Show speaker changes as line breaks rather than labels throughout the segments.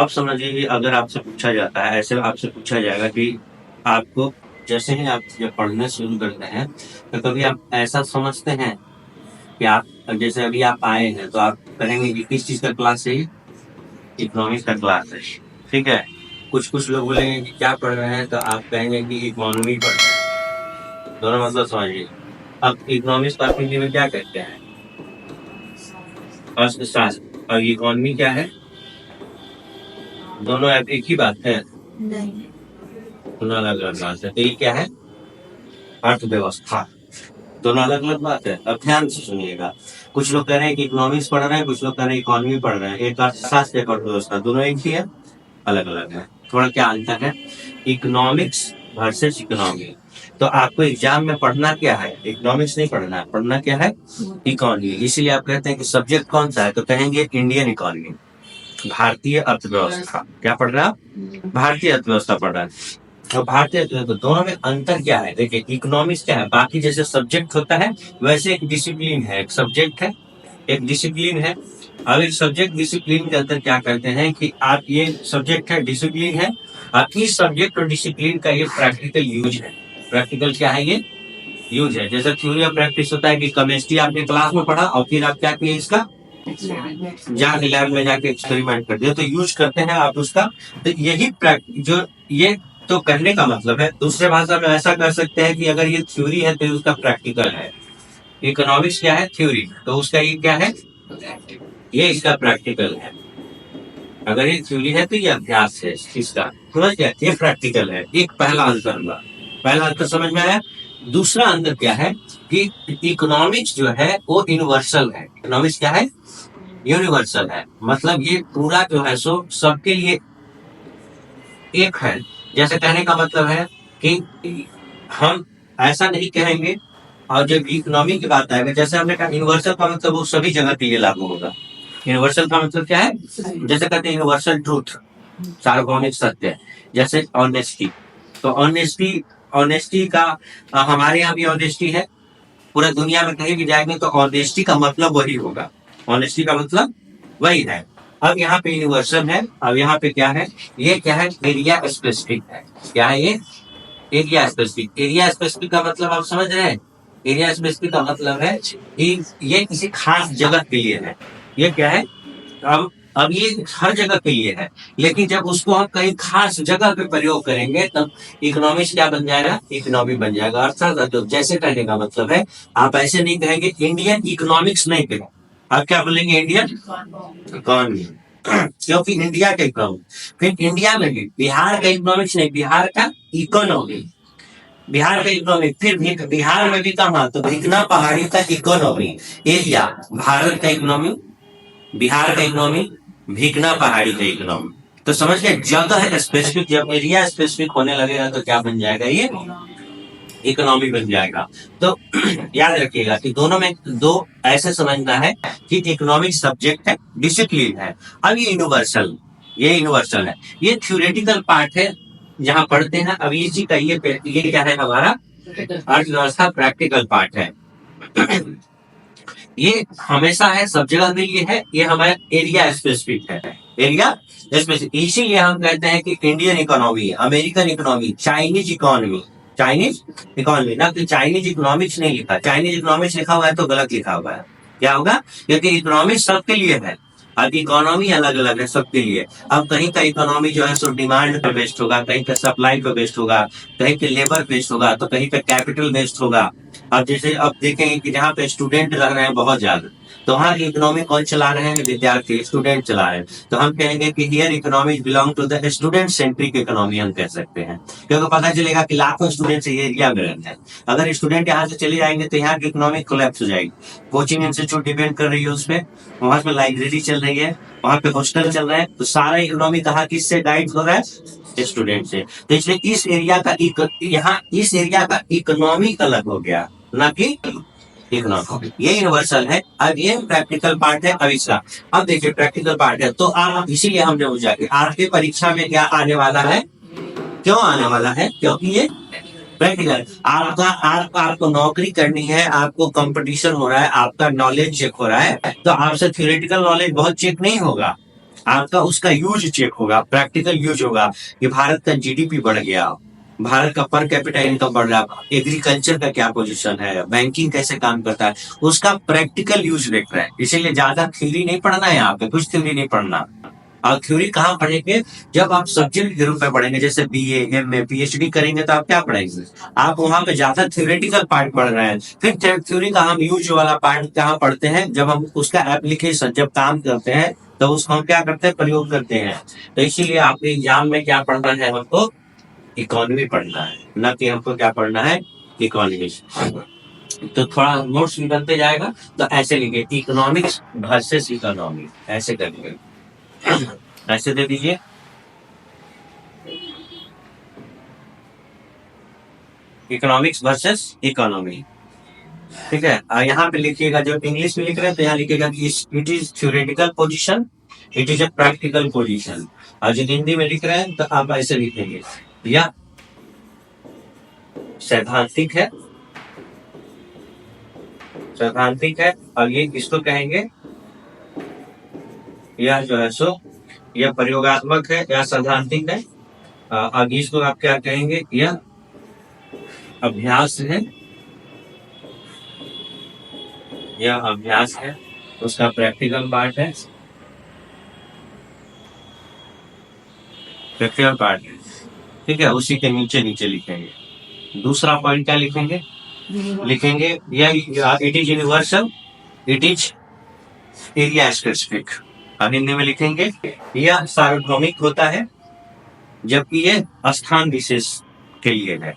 अब समझिए कि अगर आपसे पूछा जाता है, ऐसे आपसे पूछा जाएगा कि आपको जैसे ही आप जब पढ़ना शुरू करते हैं, तो कभी आप ऐसा समझते हैं कि आप जैसे अभी आप आए हैं, तो आप कहेंगे कि किस चीज़ का क्लास है ये? इकोनॉमिक्स का क्लास है, ठीक है? कुछ-कुछ लोग बोलेंगे कि क्या पढ़ रहे हैं, तो आप कहेंगे कि इकोनॉमी पढ़ रहे हैं। दोनों मतलब समझिए। अब इकोनॉमिक्स को आप हिंदी में क्या कहते हैं? अर्थशास्त्र। और इकोनॉमी क्या है? दोनों एक ही बात है?
नहीं।
दोनों अलग-अलग बात है। तो ये क्या है? अर्थव्यवस्था। दोनों अलग-अलग बात है। अब ध्यान से सुनिएगा। कुछ लोग कह रहे हैं कि इकोनॉमिक्स पढ़ रहे हैं, कुछ लोग कह रहे हैं इकोनॉमी पढ़ रहे हैं। एक अर्थशास्त्र, एक अर्थव्यवस्था, दोनों एक ही है, अलग-अलग है। थोड़ा क्या अंतर है? Economics versus economy. तो आपको एग्जाम में पढ़ना क्या है? इकोनॉमिक्स नहीं पढ़ना है, पढ़ना क्या है? इकोनॉमी। इसीलिए आप कहते हैं कि सब्जेक्ट कौन सा है, तो कहेंगे इंडियन इकोनॉमी, भारतीय अर्थव्यवस्था। क्या पढ़ रहा है? भारतीय अर्थव्यवस्था पढ़ रहा है। और भारतीय अर्थव्यवस्था, दोनों में अंतर क्या है? देखिए, इकोनॉमिक्स क्या है? बाकी जैसे सब्जेक्ट होता है, वैसे एक डिसिप्लिन है, एक सब्जेक्ट है, एक डिसिप्लिन है। अब एक सब्जेक्ट डिसिप्लिन के अंदर क्या करते हैं कि आप ये सब्जेक्ट है, डिसिप्लिन है, और इस सब्जेक्ट और डिसिप्लिन का ये प्रैक्टिकल यूज है। प्रैक्टिकल क्या है? ये यूज है। जैसे थ्योरी और प्रैक्टिस होता है कि केमिस्ट्री आपने क्लास में पढ़ा और फिर आप क्या किए, इसका जाके लैब में जाके एक्सपेरिमेंट कर दिया, तो यूज करते हैं आप उसका। तो यही जो ये तो कहने का मतलब है। दूसरे भाषा में ऐसा कर सकते हैं कि अगर ये थ्योरी है तो उसका प्रैक्टिकल है। इकोनॉमिक्स क्या है? थ्योरी। तो उसका ये क्या है? ये इसका प्रैक्टिकल है। अगर ये थ्योरी है तो ये अभ्यास है इसका, समझ गया? ये प्रैक्टिकल है। एक पहला अंतर हुआ। पहला अंतर समझ में आया? दूसरा अंतर क्या है कि इकोनॉमिक्स जो है वो यूनिवर्सल है। इकोनॉमिक्स क्या है? यूनिवर्सल है। मतलब ये पूरा जो है सो सबके लिए एक है। जैसे कहने का मतलब है कि हम ऐसा नहीं कहेंगे। और जब इकोनॉमी की बात आएगा, जैसे हमने कहा यूनिवर्सल का मतलब वो सभी जगह के लिए लागू होगा। यूनिवर्सल का मतलब क्या है? जैसे कहते हैं यूनिवर्सल ट्रूथ, सार्वभौमिक सत्य। जैसे ऑनेस्टी, तो ऑनेस्टी, ऑनेस्टी का हमारे यहाँ भी ऑनेस्टी है। पूरा दुनिया में कहीं भी जाएंगे तो ऑनेस्टी का मतलब वही होगा। ऑनेस्टी का मतलब वही है। अब यहाँ पे यूनिवर्सल है। अब यहाँ पे क्या है? ये क्या है? एरिया स्पेसिफिक है। क्या है ये? Area specific. एरिया स्पेसिफिक का मतलब आप समझ रहे हैं? एरिया स्पेसिफिक का मतलब है कि ये किसी खास जगह के लिए है। ये क्या है? अब ये हर जगह के लिए है, लेकिन जब उसको हम कहीं खास जगह पे प्रयोग करेंगे तब इकोनॉमिक्स क्या बन जाएगा? इकोनॉमी बन जाएगा। अर्थात तो जैसे कहने का मतलब है, आप ऐसे नहीं कहेंगे इंडियन इकोनॉमिक्स, नहीं कहेंगे, आप क्या बोलेंगे? Indian economy. क्योंकि इंडिया का इकोनॉमी। फिर इंडिया में भी बिहार का इकोनॉमिक्स नहीं, बिहार का इकोनॉमी। बिहार का इकोनॉमी, फिर भी बिहार में भी कहा तो भिकना पहाड़ी का इकोनॉमी एरिया। भारत का इकोनॉमी, बिहार का इकोनॉमी, भिकना पहाड़ी का इकोनॉमी। तो समझ गए? जगह स्पेसिफिक, जब एरिया स्पेसिफिक होने लगेगा तो क्या बन जाएगा? ये इकोनॉमी बन जाएगा। तो याद रखिएगा कि दोनों में दो ऐसे समझना है कि इकोनॉमिक सब्जेक्ट है, डिसिप्लिन है। अब ये यूनिवर्सल, ये यूनिवर्सल है। ये थ्योरेटिकल पार्ट है जहां पढ़ते हैं। अब इसी का ये क्या है? हमारा अर्थव्यवस्था प्रैक्टिकल पार्ट है। ये हमेशा है, सब जगह के लिए है। ये हमारा एरिया स्पेसिफिक है। Area specific. इसीलिए हम कहते हैं कि Indian economy, American economy, Chinese economy, Chinese economy ना, कि चाइनीज इकोनॉमिक्स नहीं लिखा। चाइनीज इकोनॉमिक्स लिखा हुआ है तो गलत लिखा हुआ है। क्या होगा? क्योंकि इकोनॉमिक्स सबके लिए है, अब इकोनॉमी अलग अलग है सबके लिए। अब कहीं का इकोनॉमी जो है सो डिमांड पर बेस्ड होगा, कहीं का सप्लाई पर बेस्ड होगा, कहीं पे लेबर बेस्ड होगा, तो कहीं पे कैपिटल बेस्ड होगा। अब जैसे अब देखेंगे कि जहाँ पे स्टूडेंट लग रहे हैं बहुत ज्यादा, तो वहाँ की इकोनॉमी कौन चला रहे हैं? विद्यार्थी, स्टूडेंट चला रहे हैं। तो हम कहेंगे कि here economy belong to the student centric economy, हम कह सकते हैं। क्योंकि पता चलेगा कि लाखों स्टूडेंट ये एरिया में रहते हैं। अगर स्टूडेंट यहाँ से चले जाएंगे तो यहाँ की इकोनॉमी कोलैप्स हो जाएगी। कोचिंग इंस्टीट्यूट डिपेंड कर रही है उस पर, वहां पे लाइब्रेरी चल रही है, वहां पे हॉस्टल चल रहा है, तो सारा इकोनॉमी कहाँ किससे गाइड हो रहा है? स्टूडेंट से। तो इसलिए इस एरिया का यहाँ इस एरिया का इकोनॉमी अलग हो गया, ना कि इकोनॉमी। ये यूनिवर्सल है। अब ये प्रैक्टिकल पार्ट है। अब इसका, अब देखिए प्रैक्टिकल पार्ट है तो आप, इसीलिए हमने पूछा कि आपके परीक्षा में क्या आने वाला है? क्यों आने वाला है? क्योंकि ये प्रैक्टिकल। आपको नौकरी करनी है, आपको कंपटीशन हो रहा है, आपका नॉलेज चेक हो रहा है, तो आपसे थ्योरेटिकल नॉलेज बहुत चेक नहीं होगा। आपका उसका यूज चेक होगा, प्रैक्टिकल यूज होगा कि भारत का जीडीपी बढ़ गया, भारत का पर कैपिटा इनकम बढ़ रहा, एग्रीकल्चर का क्या पोजीशन है, बैंकिंग कैसे काम करता है, उसका प्रैक्टिकल यूज देख रहे हैं। इसीलिए ज्यादा थ्योरी नहीं पढ़ना है, यहाँ पे कुछ थ्योरी नहीं पढ़ना। और थ्योरी कहाँ पढ़ेंगे, जब आप सब्जेक्ट के रूप में पढ़ेंगे, जैसे बीए एमए पीएचडी करेंगे तो आप क्या पढ़ेंगे, आप वहां पे ज्यादा थ्योरेटिकल पार्ट पढ़ रहे हैं। फिर थ्योरी का हम यूज वाला पार्ट कहाँ पढ़ते हैं, जब हम उसका एप्लीकेशन जब काम करते हैं तो उसको हम क्या करते हैं, प्रयोग करते हैं। तो इसीलिए आपके एग्जाम में क्या पढ़ना है, हमको इकोनॉमी पढ़ना है, ना कि हमको क्या पढ़ना है, इकोनॉमिक्स। तो थोड़ा नोट्स भी बनते जाएगा। तो ऐसे लिखे इकोनॉमिक्स वर्सेस इकोनॉमी, ऐसे करेंगे, ऐसे दे दीजिए। इकोनॉमिक्स वर्सेस इकोनॉमी, ठीक है। यहाँ पे लिखिएगा, जो इंग्लिश में लिख रहे हैं तो यहाँ लिखिएगा कि it is theoretical position, it is a practical position. और जो हिंदी में लिख रहे हैं तो आप ऐसे लिखेंगे, या सैद्धांतिक है, सैद्धांतिक है, और ये किसको कहेंगे, यह जो है सो यह प्रयोगात्मक है या सैद्धांतिक है। आगे इसको आप क्या कहेंगे, यह अभ्यास है, यह अभ्यास है, उसका प्रैक्टिकल पार्ट है, प्रैक्टिकल पार्ट है, ठीक है। उसी के नीचे नीचे लिखेंगे। दूसरा पॉइंट क्या लिखेंगे, लिखेंगे यह it is universal, it is area specific. और हिंदी में लिखेंगे यह सार्वभौमिक होता है, जबकि ये स्थान विशेष के लिए है।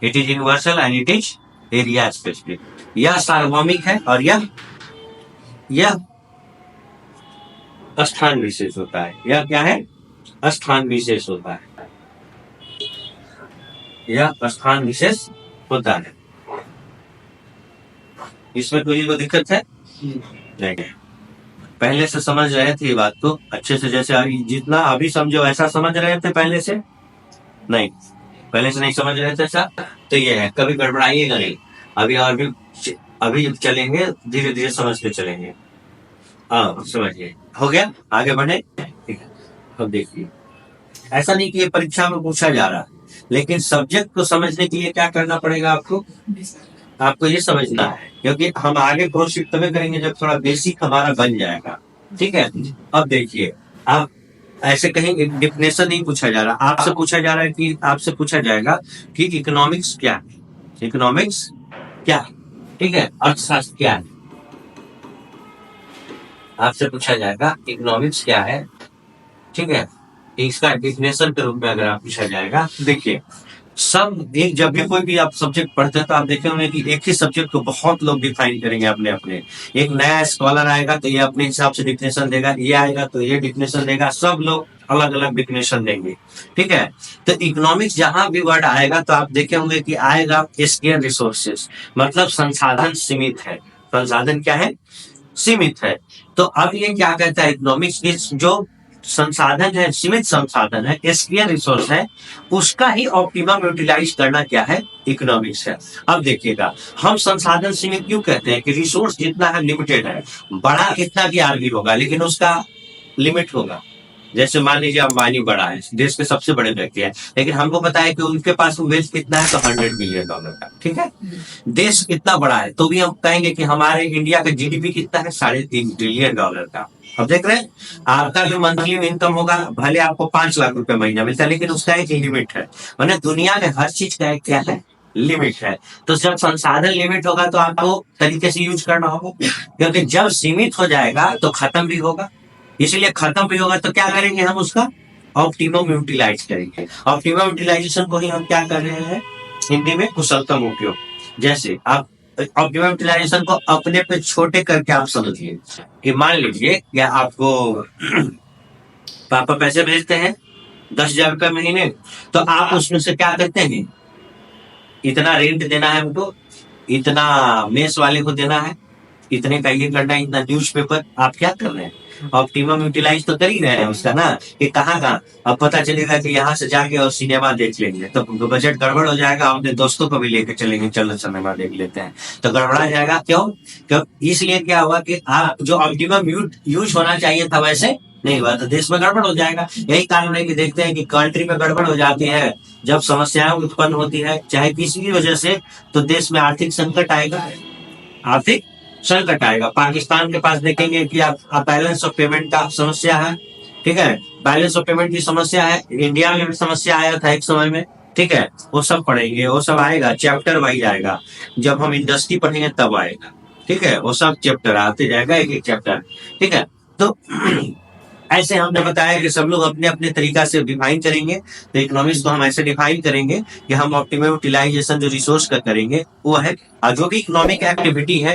It is universal and it is area specific. यह सार्वभौमिक है और यह स्थान विशेष होता है। यह क्या है, स्थान विशेष होता है, यह स्थान विशेष होता है। इसमें कोई को दिक्कत है नहीं, पहले से समझ रहे थे ये बात को अच्छे से, जैसे जितना अभी समझो ऐसा समझ रहे थे पहले से, नहीं पहले से नहीं समझ रहे थे ऐसा, तो ये है, कभी गड़बड़ाइएगा नहीं। अभी और भी अभी चलेंगे, धीरे धीरे समझते चलेंगे। समझिए, हो गया, आगे बढ़े, ठीक है। अब देखिए, ऐसा नहीं कि ये परीक्षा में पूछा जा रहा, लेकिन सब्जेक्ट को समझने के लिए क्या करना पड़ेगा आपको ये समझना है, क्योंकि हम आगे प्रोसीड तभी करेंगे जब थोड़ा बेसिक हमारा बन जाएगा, ठीक है। अब देखिए, आप ऐसे कहीं डिफिनेशन नहीं पूछा जा रहा, आपसे पूछा जा रहा है कि आपसे पूछा जाएगा कि इकोनॉमिक्स क्या है, इकोनॉमिक्स क्या है, ठीक है, अर्थशास्त्र क्या है, आपसे पूछा जाएगा इकोनॉमिक्स क्या है, ठीक है। इसका डिफिनेशन के रूप में अगर आप पूछा जाएगा, देखिए सब एक, जब भी कोई भी आप सब्जेक्ट पढ़ते हैं तो आप देखे होंगे कि एक ही सब्जेक्ट को बहुत लोग डिफाइन करेंगे अपने अपने। एक नया स्कॉलर आएगा तो ये अपने हिसाब से डिफिनेशन देगा, ये आएगा तो ये डिफिनेशन देगा, सब लोग अलग अलग डिफिनेशन देंगे, ठीक है। तो इकोनॉमिक्स जहां भी वर्ड आएगा तो आप देखे होंगे कि आएगा स्केयर रिसोर्सेस, मतलब संसाधन सीमित है, संसाधन क्या है, सीमित है। तो अब ये क्या कहता है, इकोनॉमिक्स जो संसाधन है, सीमित संसाधन है, स्केयर रिसोर्स है, उसका ही ऑप्टिमम यूटिलाइज करना क्या है, इकोनॉमिक्स है। अब देखिएगा, हम संसाधन सीमित क्यों कहते हैं कि रिसोर्स जितना है लिमिटेड है, बड़ा कितना भी आदमी होगा लेकिन उसका लिमिट होगा। जैसे मान लीजिए अंबानी बड़ा है, देश के सबसे बड़े व्यक्ति है, लेकिन हमको पता है कि उनके पास वेल्थ कितना है, तो $100 बिलियन का, ठीक है। देश कितना बड़ा है तो भी हम कहेंगे कि हमारे इंडिया का जीडीपी कितना है, $3.5 ट्रिलियन का। अब देख रहे हैं, आपका जो मंथली इनकम होगा, भले आपको 5 लाख रुपए महीना मिलता है, लेकिन उसका एक लिमिट है। मैंने दुनिया में हर चीज का एक क्या है, लिमिट है। तो जब संसाधन लिमिट होगा तो आपको तरीके से यूज करना होगा, क्योंकि जब सीमित हो जाएगा तो खत्म भी होगा। इसलिए खत्म भी होगा तो क्या करेंगे, हम उसका ऑप्टिमम यूटिलाइज करेंगे। ऑप्टिमम यूटिलाइजेशन को ही हम क्या कर रहे हैं, हिंदी में कुशलतम उपयोग। जैसे आप ऑप्टिमम यूटिलाइजेशन को अपने पे छोटे करके आप समझिए कि मान लीजिए क्या आपको पापा पैसे भेजते हैं 10,000 रुपए महीने, तो आप उसमें से क्या करते हैं, इतना रेंट देना है हमको, इतना मेस वाले को देना है, इतने का ये करना है, इतना न्यूज़पेपर, आप क्या कर रहे हैं, ऑप्टिमम यूटिलाइज तो कर ही रहे हैं उसका ना, कि कहाँ अब पता चलेगा कि यहाँ से जाके और सिनेमा देख लेंगे तो बजट गड़बड़ हो जाएगा, अपने दोस्तों को भी लेकर चलेंगे, चलो सिनेमा देख लेते हैं, तो गड़बड़ा जाएगा। क्यों, इसलिए क्या हुआ कि आप जो ऑप्टिमम यूज होना चाहिए था वैसे नहीं हुआ तो देश में गड़बड़ हो जाएगा। यही कारण है कि देखते हैं कि कंट्री में गड़बड़ हो जाती है जब समस्याएं उत्पन्न होती है चाहे किसी भी वजह से, तो देश में आर्थिक संकट आएगा, आर्थिक संकट आएगा। पाकिस्तान के पास देखेंगे कि आप बैलेंस ऑफ पेमेंट का समस्या है, ठीक है, बैलेंस ऑफ पेमेंट की समस्या है। इंडिया में भी समस्या आया था एक समय में, ठीक है, वो सब पढ़ेंगे, वो सब आएगा, चैप्टर वाइज आएगा। जब हम इंडस्ट्री पढ़ेंगे तब आएगा, ठीक है, वो सब चैप्टर आते जाएगा, एक एक चैप्टर, ठीक है। तो ऐसे हमने बताया कि सब लोग अपने अपने तरीका से डिफाइन करेंगे। तो इकोनॉमिक्स को हम ऐसे डिफाइन करेंगे कि हम ऑप्टिमम यूटिलाइजेशन जो रिसोर्स का करेंगे वो है, और जो भी इकोनॉमिक एक्टिविटी है,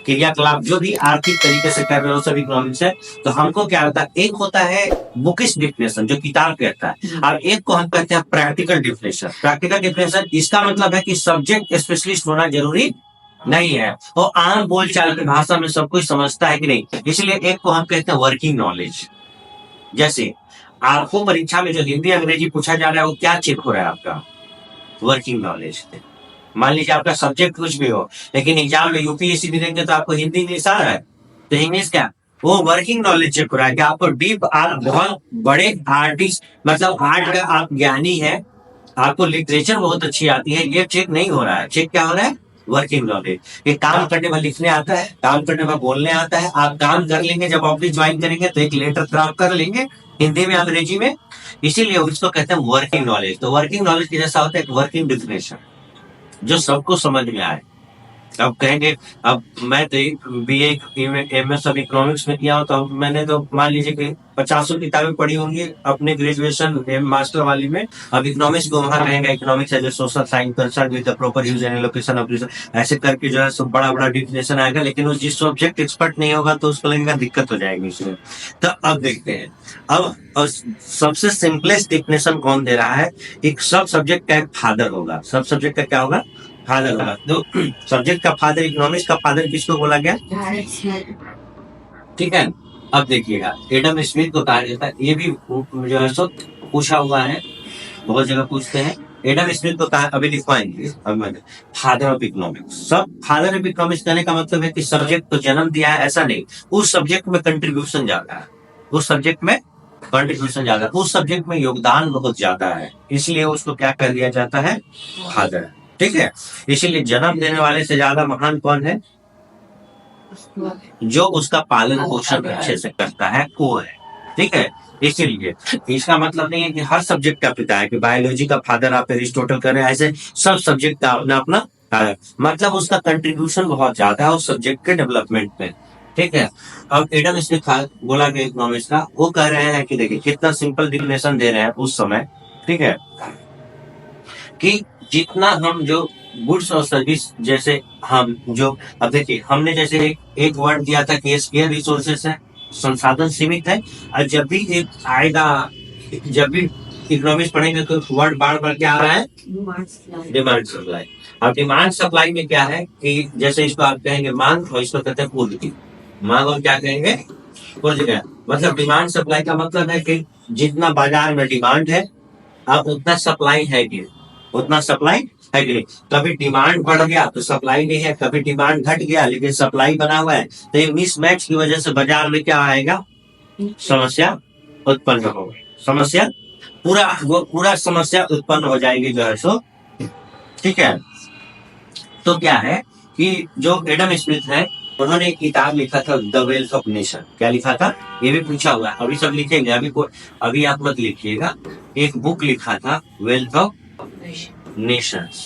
क्रियाकलाप जो भी आर्थिक तरीके से कर रहे हो सब इकोनॉमिक्स है। तो हमको क्या होता है, एक होता है बुकिश डिफिनेशन जो किताब कहता है, और एक को हम कहते हैं प्रैक्टिकल डिफिनेशन। प्रैक्टिकल डिफिनेशन इसका मतलब है कि सब्जेक्ट स्पेशलिस्ट होना जरूरी नहीं है, वो आम बोलचाल की भाषा में सब कुछ समझता है कि नहीं, इसलिए एक को हम कहते हैं वर्किंग नॉलेज। जैसे आपको परीक्षा में जो हिंदी अंग्रेजी पूछा जा रहा है वो क्या चेक हो रहा है आपका, वर्किंग नॉलेज। मान लीजिए आपका सब्जेक्ट कुछ भी हो, लेकिन एग्जाम में यूपीएससी भी देंगे तो आपको हिंदी इंग्लिश आ रहा है, तो इंग्लिश क्या, वो वर्किंग नॉलेज चेक हो रहा है कि आपको डीप, आप बहुत बड़े आर्टिस्ट, मतलब आर्ट का आप ज्ञानी है, आपको लिटरेचर बहुत अच्छी आती है, ये चेक नहीं हो रहा है। चेक क्या हो रहा है, वर्किंग नॉलेज। ये काम करने में लिखने आता है, काम करने में बोलने आता है, आप काम कर लेंगे, जब ऑफिस ज्वाइन करेंगे तो एक लेटर क्राफ्ट कर लेंगे हिंदी में अंग्रेजी में, इसीलिए उसको कहते हैं वर्किंग नॉलेज। तो वर्किंग नॉलेज की जैसा होता है एक वर्किंग डिफिनेशन जो सबको समझ में आए। अब कहेंगे, अब मैं तो बीए एमएस अब इकोनॉमिक्स में किया हूं, तो मैंने तो मान लीजिए कि 50 किताबें पढ़ी होंगी अपने ग्रेजुएशन मास्टर वाली में। अब इकोनॉमिक्स को वहां कहेंगे economics as a social science concern with the proper use and allocation of resource, ऐसे करके जो है सब बड़ा बड़ा डिफिनेशन आएगा, लेकिन वो जिस सब्जेक्ट एक्सपर्ट नहीं होगा तो उसको लगेगा दिक्कत हो जाएगी उसमें। तो अब देखते हैं, अब सबसे सिंपलेस्ट डिफिनेशन कौन दे रहा है, एक सब सब्जेक्ट का एक फादर होगा, सब सब्जेक्ट का क्या होगा, फादर होगा। तो सब्जेक्ट का फादर, इकोनॉमिक्स का फादर किसको बोला गया, ठीक है। अब देखिएगा एडम स्मिथ को कहा जाता है, ये भी जो है सो पूछा हुआ है, बहुत जगह पूछते हैं। एडम स्मिथ को कहा, अभी लिखवाएंगे, फादर ऑफ इकोनॉमिक्स। सब फादर ऑफ इकोनॉमिक्स कहने का मतलब है कि सब्जेक्ट को जन्म दिया है ऐसा नहीं, उस सब्जेक्ट में कंट्रीब्यूशन ज्यादा है, उस सब्जेक्ट में कंट्रीब्यूशन ज्यादा है, उस सब्जेक्ट में योगदान बहुत ज्यादा है, इसलिए उसको क्या कर दिया जाता है, फादर, ठीक है। इसीलिए जन्म देने वाले से ज्यादा महान कौन है, जो उसका पालन पोषण अच्छे से करता है वो है, ठीक है। इसीलिए इसका मतलब नहीं है कि हर सब्जेक्ट का पिता है, कि बायोलॉजी का फादर आप एरिस्टोटल कर रहे हैं, ऐसे सब सब्जेक्ट का अपना अपना है, मतलब उसका कंट्रीब्यूशन बहुत ज्यादा है उस सब्जेक्ट के डेवलपमेंट में, ठीक है। अब एडम स्मिथ बोला कि इकोनॉमिक्स का, वो कह रहे हैं कि देखिए कितना सिंपल डिफिनेशन दे रहे हैं उस समय, ठीक है, कि जितना हम जो गुड्स और सर्विस, जैसे हम जो, अब देखिए हमने जैसे एक वर्ड दिया था कि स्केयर रिसोर्सेस है, संसाधन सीमित है, और जब भी एक आएगा, जब भी इकोनॉमिक्स पढ़ेंगे तो वर्ड बार बार क्या आ रहा है, डिमांड सप्लाई। अब डिमांड सप्लाई में क्या है कि जैसे इसको आप कहेंगे मांग और इसको कहते हैं पूर्ति, मांग और क्या कहेंगे, पूर्ति। मतलब डिमांड सप्लाई का मतलब है कि जितना बाजार में डिमांड है अब उतना सप्लाई है कि, उतना सप्लाई है कि नहीं। कभी डिमांड बढ़ गया तो सप्लाई नहीं है, कभी डिमांड घट गया लेकिन सप्लाई बना हुआ है, तो ये मिसमैच की वजह से बाजार में क्या आएगा, समस्या उत्पन्न होगी, समस्या पूरा समस्या उत्पन्न हो जाएगी जो है सो, ठीक है। तो क्या है कि जो एडम स्मिथ है उन्होंने एक किताब लिखा था द वेल्थ ऑफ नेशन, क्या लिखा था, ये भी पूछा हुआ है, अभी सब लिखेंगे, अभी आप मत लिखिएगा। एक बुक लिखा था वेल्थ ऑफ नेशंस,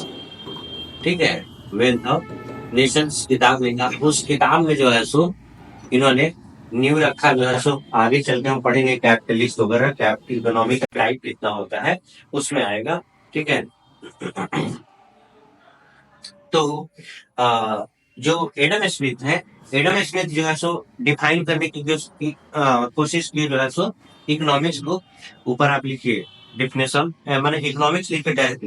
ठीक है, वेल्थ ऑफ नेशंस किताब लिखा, उस किताब में जो है सो इन्होंने न्यू रखा जो है सो, आगे चल के हम पढ़ेंगे कैपिटलिस्ट वगैरह, कैपिटल इकोनॉमी का टाइप कितना होता है उसमें आएगा, ठीक है। तो जो एडम स्मिथ है, एडम स्मिथ जो है सो डिफाइन करने की जो कोशिश की जो है सो इकोनॉमिक्स को, ऊपर आप लिखिए डिफिनेशन, मैंने इकोनॉमिक्स लिख के डायरेक्ट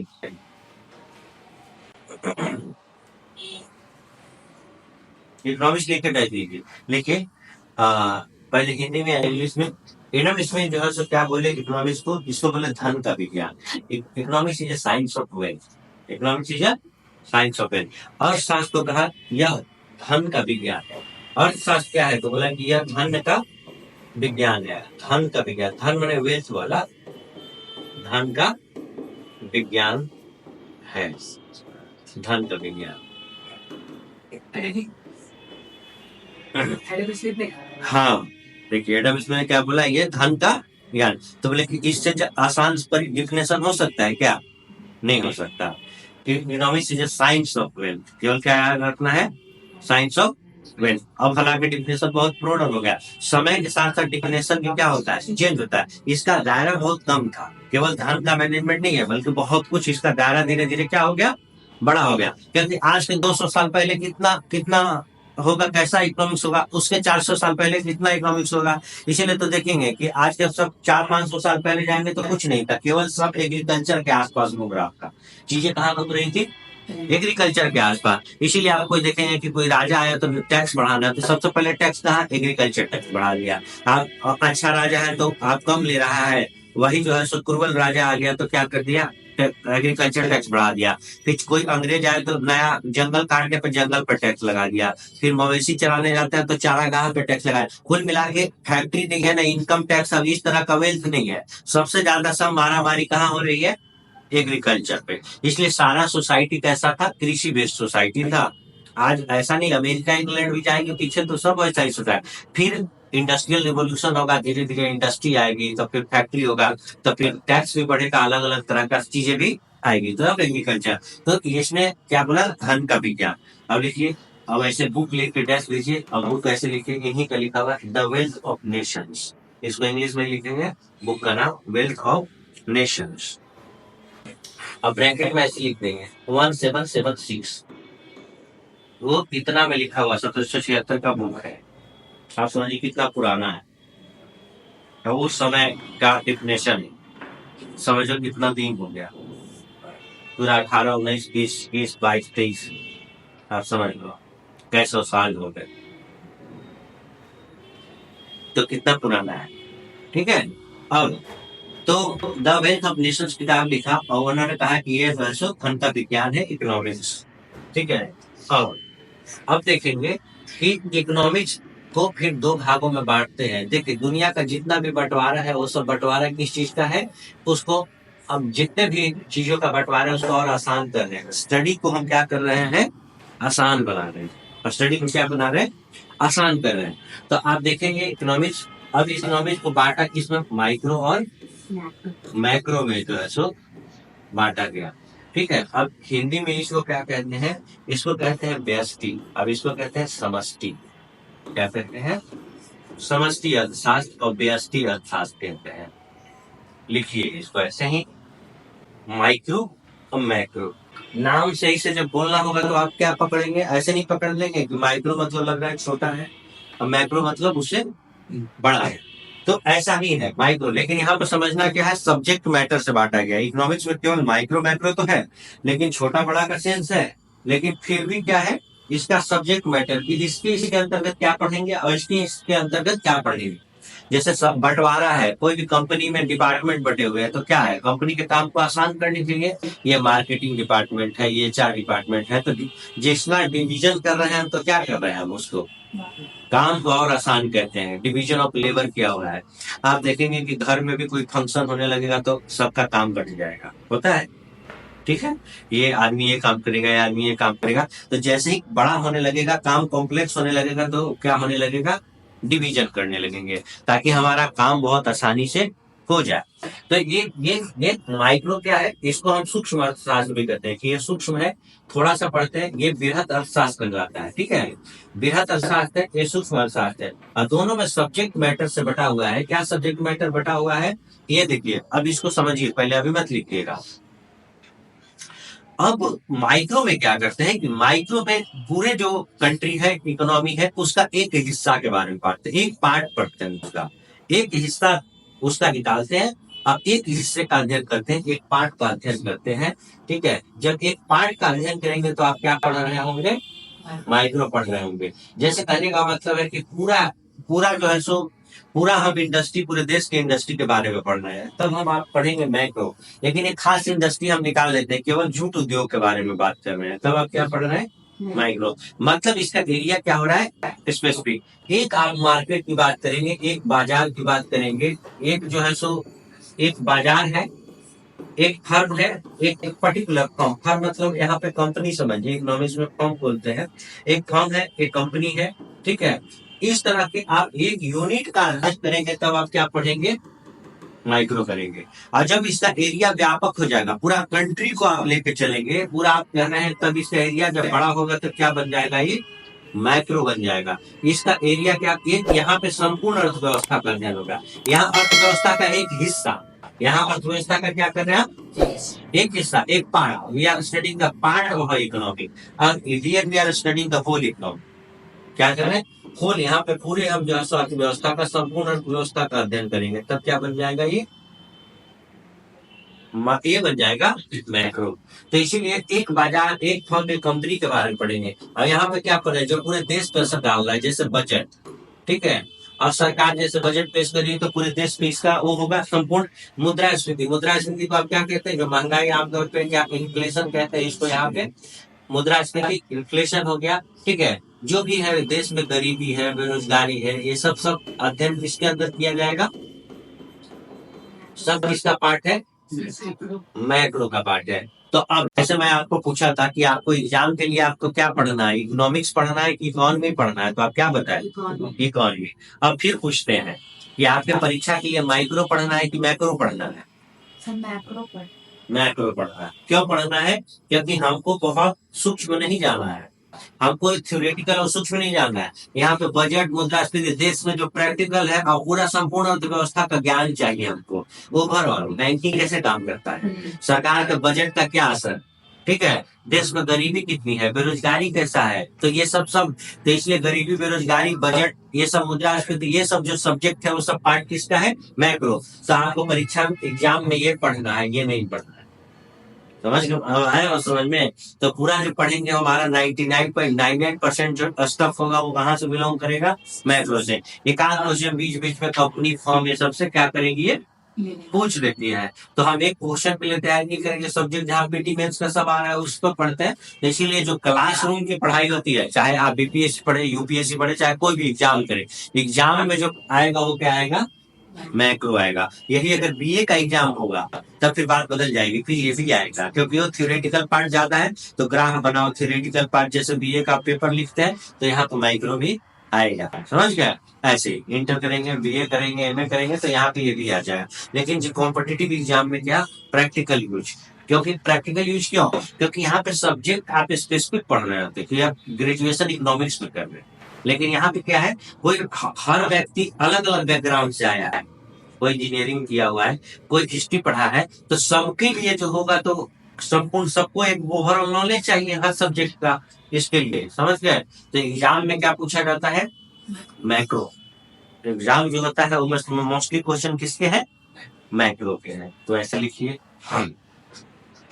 इकोनॉमिक्स लिख के डायरेक्ट लिखिए, लिखिए पहले हिंदी में इंग्लिश में। एडम स्मिथ जो है सो क्या बोले इकोनॉमिक्स को, इसको बोले धन का विज्ञान। Economics is a science of wealth, economics is a science of wealth. अर्थशास्त्र को कहा यह धन का विज्ञान है। अर्थशास्त्र क्या है, तो बोला कि यह धन का विज्ञान है, धन का विज्ञान, धन मैंने वेल्थ वाला, धन का विज्ञान है, धन का विज्ञान। हाँ देखिए एडम स्मिथ ने क्या बोला, ये धन का ज्ञान। तो बोले कि इससे आसान पर डिफिनेशन हो सकता है क्या? नहीं हो सकता। Economics is science of wealth, केवल क्या याद रखना है, साइंस ऑफ वेल्थ। अब हालांकि डिफिनेशन बहुत ब्रॉडर हो गया, समय के साथ साथ डिफिनेशन भी क्या होता है, चेंज होता है। इसका दायरा बहुत कम था, केवल धन का मैनेजमेंट नहीं है बल्कि बहुत कुछ, इसका दायरा धीरे धीरे क्या हो गया, बड़ा हो गया। क्योंकि आज से 200 साल पहले कितना कितना होगा, कैसा इकोनॉमिक्स होगा, उसके 400 साल पहले कितना इकोनॉमिक्स होगा। इसीलिए तो देखेंगे कि आज के सब 400-500 साल पहले जाएंगे तो कुछ नहीं था, केवल सब एग्रीकल्चर के आसपास घूम रहा था। चीजें कहाँ घूम रही थी, एग्रीकल्चर के आसपास। इसीलिए आप कोई देखेंगे कि कोई राजा आया तो टैक्स बढ़ाना, तो सबसे पहले टैक्स कहाँ, एग्रीकल्चर टैक्स बढ़ा दिया। आप अच्छा राजा है तो आप कम ले रहा है, वही जो है सो क्रूवल राजा आ गया तो क्या कर दिया, एग्रीकल्चर टैक्स बढ़ा दिया। फिर कोई अंग्रेज आए तो नया जंगल काटने पर जंगल पर टैक्स लगा दिया। फिर मवेशी चराने जाते हैं तो चारागाह पे टैक्स लगाया। कुल मिला के फैक्ट्री नहीं है ना, इनकम टैक्स अब इस तरह का वेल्थ नहीं है। सबसे ज्यादा सब मारामारी कहाँ हो रही है, एग्रीकल्चर पे। इसलिए सारा सोसाइटी कैसा था, कृषि बेस्ड सोसाइटी था। आज ऐसा नहीं, अमेरिका इंग्लैंड भी जाएंगे पीछे तो सब वैसा ही सोचा है। फिर इंडस्ट्रियल रिवोल्यूशन होगा, धीरे धीरे इंडस्ट्री आएगी, तो फिर फैक्ट्री होगा, तो फिर टैक्स भी बढ़ेगा, अलग अलग तरह का चीजें भी आएगी, तो अब एग्रीकल्चर। तो इसने क्या बोला, धन का विज्ञान। अब लिखिए, अब ऐसे बुक लिख के टेस्ट लीजिए। अब बुक कैसे लिखेंगे, इन्हीं का लिखा हुआ द वेल्थ ऑफ नेशंस, इसको इंग्लिश में लिखेंगे, बुक का नाम वेल्थ ऑफ नेशंस। अब ब्रैकेट में ऐसे लिख देंगे 1776, वो कितना में लिखा हुआ, 1776 का बुक है। आप समझिए कितना पुराना है, तो उस समय का डिफिनेशन है। समझो कितना दिन हो गया, पूरा 18, 19, 20, 21, 22, 23, आप समझ लो कैसे साल हो गए, तो कितना पुराना है। ठीक है, अब तो द वेल्थ ऑफ नेशंस किताब लिखा और उन्होंने कहा कि ये धन का विज्ञान है, इकोनॉमिक्स। ठीक है, अब देखेंगे कि इकोनॉमिक्स को फिर दो भागों में बांटते हैं। देखिए दुनिया का जितना भी बंटवारा है वो सब बंटवारा किस चीज का है, उसको अब जितने भी चीजों का बंटवारा है उसको और आसान कर रहे हैं। स्टडी को हम क्या कर रहे हैं, आसान बना रहे हैं, और स्टडी को क्या बना रहे हैं, आसान कर रहे हैं। तो आप देखेंगे इकोनॉमिक्स, अब इकोनॉमिक्स को बांटा किसमें, माइक्रो और मैक्रो में जो है सो बांटा गया। ठीक है, अब हिंदी में इसको क्या कहते हैं, इसको कहते हैं व्यष्टि, अब इसको कहते हैं समष्टि। क्या कहते हैं, समष्टि अर्थशास्त्र और व्यष्टि अर्थशास्त्र कहते हैं। लिखिए इसको ऐसे ही, माइक्रो और मैक्रो। नाम सही से जब बोलना होगा तो आप क्या पकड़ेंगे, ऐसे नहीं पकड़ लेंगे कि माइक्रो मतलब लग रहा है छोटा है और मैक्रो मतलब उससे बड़ा है, तो ऐसा ही है माइक्रो। लेकिन यहाँ पर समझना क्या है, सब्जेक्ट मैटर से बांटा गया। इकोनॉमिक्स में केवल माइक्रो मैक्रो तो है, लेकिन छोटा बड़ा का सेंस है, लेकिन फिर भी क्या है, इसका सब्जेक्ट मैटर की इसके इसके अंतर्गत क्या पढ़ेंगे और इसके अंतर्गत क्या पढ़ेंगे। जैसे सब बंटवारा है, कोई भी कंपनी में डिपार्टमेंट बटे हुए हैं, तो क्या है, कंपनी के काम को आसान करने के लिए ये मार्केटिंग डिपार्टमेंट है, ये HR डिपार्टमेंट है, तो जिसना डिवीजन कर रहे हैं तो क्या कर रहे हैं हम उसको, काम को और आसान कहते हैं, डिवीजन ऑफ लेबर किया हुआ है। आप देखेंगे कि घर में भी कोई फंक्शन होने लगेगा तो सबका काम बढ़ जाएगा, होता है। ठीक है, ये आदमी ये काम करेगा, ये आदमी ये काम करेगा, तो जैसे ही बड़ा होने लगेगा, काम कॉम्प्लेक्स होने लगेगा, तो क्या होने लगेगा, डिवीजन करने लगेंगे, ताकि हमारा काम बहुत आसानी से हो जाए। तो ये माइक्रो क्या है, इसको हम सूक्ष्म अर्थशास्त्र भी कहते हैं कि ये सूक्ष्म है, थोड़ा सा पढ़ते हैं, ये बृहद अर्थशास्त्र बन जाता है। ठीक है, बृहद अर्थशास्त्र है, ये सूक्ष्म अर्थशास्त्र है, और दोनों में सब्जेक्ट मैटर से बटा हुआ है। क्या सब्जेक्ट मैटर बटा हुआ है, ये देखिए, अब इसको समझिए, पहले अभी मत लिखिएगा। अब माइक्रो में क्या करते हैं कि माइक्रो में पूरे जो कंट्री है, इकोनॉमी है, उसका एक हिस्सा के बारे में पढ़ते हैं, एक पार्ट पढ़ते हैं, उसका एक हिस्सा उसका निकालते हैं। अब एक हिस्से का अध्ययन करते हैं, एक पार्ट का अध्ययन करते हैं। ठीक है, जब एक पार्ट का अध्ययन करेंगे तो आप क्या पढ़ रहे होंगे, माइक्रो पढ़ रहे होंगे। जैसे कहने का मतलब है कि पूरा पूरा जो है सो पूरा हम इंडस्ट्री, पूरे देश के इंडस्ट्री के बारे में पढ़ रहे हैं, तब हम आप पढ़ेंगे मैक्रो। लेकिन एक खास इंडस्ट्री हम निकाल लेते हैं, केवल जूट उद्योग के बारे में बात कर रहे हैं, तब आप क्या पढ़ रहे हैं, माइक्रो मतलब इसका एरिया क्या हो रहा है, स्पेसिफिक। एक आप मार्केट की बात करेंगे, एक बाजार की बात करेंगे, एक जो है सो एक बाजार है, एक फर्म है, एक पर्टिकुलर फर्म। फर्म मतलब यहाँ पे कंपनी समझिए, इकोनॉमिक्स में फर्म बोलते हैं। एक फर्म है, एक कंपनी है, ठीक है। इस तरह के आप एक यूनिट का अध्ययन करेंगे तब आप क्या पढ़ेंगे, माइक्रो करेंगे। और जब इसका एरिया व्यापक हो जाएगा, पूरा कंट्री को आप लेके चलेंगे, पूरा आप कर रहे हैं, तब इसका एरिया जब बड़ा होगा तो क्या बन जाएगा, ये मैक्रो बन जाएगा। इसका एरिया क्या, एक यहाँ पे संपूर्ण अर्थव्यवस्था का अध्ययन होगा। यहाँ अर्थव्यवस्था का एक हिस्सा, यहाँ अर्थव्यवस्था का क्या कर रहे हैं आप, एक हिस्सा, एक part. We are studying the part of economy और here we are studying the whole economy. क्या कर रहे हैं, होल। यहाँ पे पूरे हम जो है सो अर्थव्यवस्था का, संपूर्ण अर्थव्यवस्था का अध्ययन करेंगे, तब क्या बन जाएगा, ये बन जाएगा मैक्रो। तो इसीलिए एक बाजार, एक फर्म, एक कंपनी के बारे में पढ़ेंगे। और यहाँ पे क्या पढ़े, जो पूरे देश पे असर डाल रहा है, जैसे बजट, ठीक है। और सरकार जैसे बजट पेश कर रही है तो पूरे देश पे इसका वो होगा संपूर्ण। मुद्रास्फीति, मुद्रास्फीति को आप क्या कहते हैं, जो महंगाई आमतौर पे क्या इन्फ्लेशन कहते हैं इसको, यहाँ पे मुद्रास्फीति इन्फ्लेशन हो गया, ठीक है। जो भी है देश में, गरीबी है, बेरोजगारी है, ये सब सब अध्ययन किसके अंदर किया जाएगा, सब किसका पार्ट है, मैक्रो का पार्ट है। तो अब जैसे मैं आपको पूछा था कि आपको एग्जाम के लिए आपको क्या पढ़ना है, इकोनॉमिक्स पढ़ना है कि इकोनॉमी पढ़ना है, तो आप क्या बताएं, इकोनॉमी। अब फिर पूछते हैं कि आपके परीक्षा के लिए माइक्रो पढ़ना है कि मैक्रो पढ़ना है, मैक्रो पढ़ना है। क्यों पढ़ना है, क्योंकि हमको बहुत सूक्ष्म नहीं जाना है, हमको थ्योरेटिकल और सूक्ष्म नहीं जानना है। यहाँ पे बजट, मुद्रास्फीति, देश में जो प्रैक्टिकल है और पूरा संपूर्ण अर्थव्यवस्था का ज्ञान चाहिए हमको। ओवरऑल बैंकिंग कैसे काम करता है, सरकार के बजट का क्या असर, ठीक है, देश में गरीबी कितनी है, बेरोजगारी कैसा है, तो ये सब सब। तो इसलिए गरीबी, बेरोजगारी, बजट, ये सब मुद्रास्फीति, ये सब जो सब्जेक्ट है वो सब पार्ट किसका है, मैक्रो। तो आपको परीक्षा एग्जाम में ये पढ़ना है, ये नहीं पढ़ना है। समझ आए और समझ में। तो पूरा जो पढ़ेंगे हमारा 99.99% जो स्टफ होगा वो कहाँ से बिलोंग करेगा, मैक्रो से। एक आध क्वेश्चन बीच बीच में कंपनी फॉर्म ये सबसे क्या करेगी, ये पूछ लेती है। तो हम एक क्वेश्चन के लिए तैयारी नहीं करेंगे, सब्जेक्ट जहाँ पीटी मेंस का सब आ रहा है उस पर पढ़ते हैं। तो इसीलिए जो क्लासरूम की पढ़ाई होती है, चाहे आप बीपीएससी पढ़े, यूपीएससी पढ़े, चाहे कोई भी एग्जाम करे, एग्जाम में जो आएगा वो क्या आएगा, मैक्रो आएगा। यही अगर बीए का एग्जाम होगा तब फिर बात बदल जाएगी, फिर ये भी आएगा, क्योंकि वो थ्योरेटिकल पार्ट ज्यादा है। तो ग्राफ बनाओ, थ्योरेटिकल पार्ट जैसे बीए का पेपर लिखते हैं, तो यहाँ तो माइक्रो भी आएगा। समझ गया, ऐसे इंटर करेंगे, बीए करेंगे, एमए करेंगे, तो यहाँ पे ये भी आ जाएगा। लेकिन जो कॉम्पिटिटिव एग्जाम में क्या, प्रैक्टिकल यूज। क्योंकि प्रैक्टिकल यूज क्यों, क्योंकि यहाँ पे सब्जेक्ट आप स्पेसिफिक पढ़ रहे होते हैं कि आप ग्रेजुएशन इकोनॉमिक्स में कर रहे हैं। लेकिन यहाँ पे क्या है, कोई हर व्यक्ति अलग अलग बैकग्राउंड से आया है, कोई इंजीनियरिंग किया हुआ है, कोई हिस्ट्री पढ़ा है, तो सबके लिए जो होगा तो संपूर्ण, सबको एक ओवरऑल नॉलेज चाहिए हर सब्जेक्ट का, इसके लिए। समझ गए। तो एग्जाम में क्या पूछा जाता है, मैक्रो। एग्जाम जो होता है वो मोस्टली क्वेश्चन किसके हैं, मैक्रो के हैं। तो ऐसे लिखिए,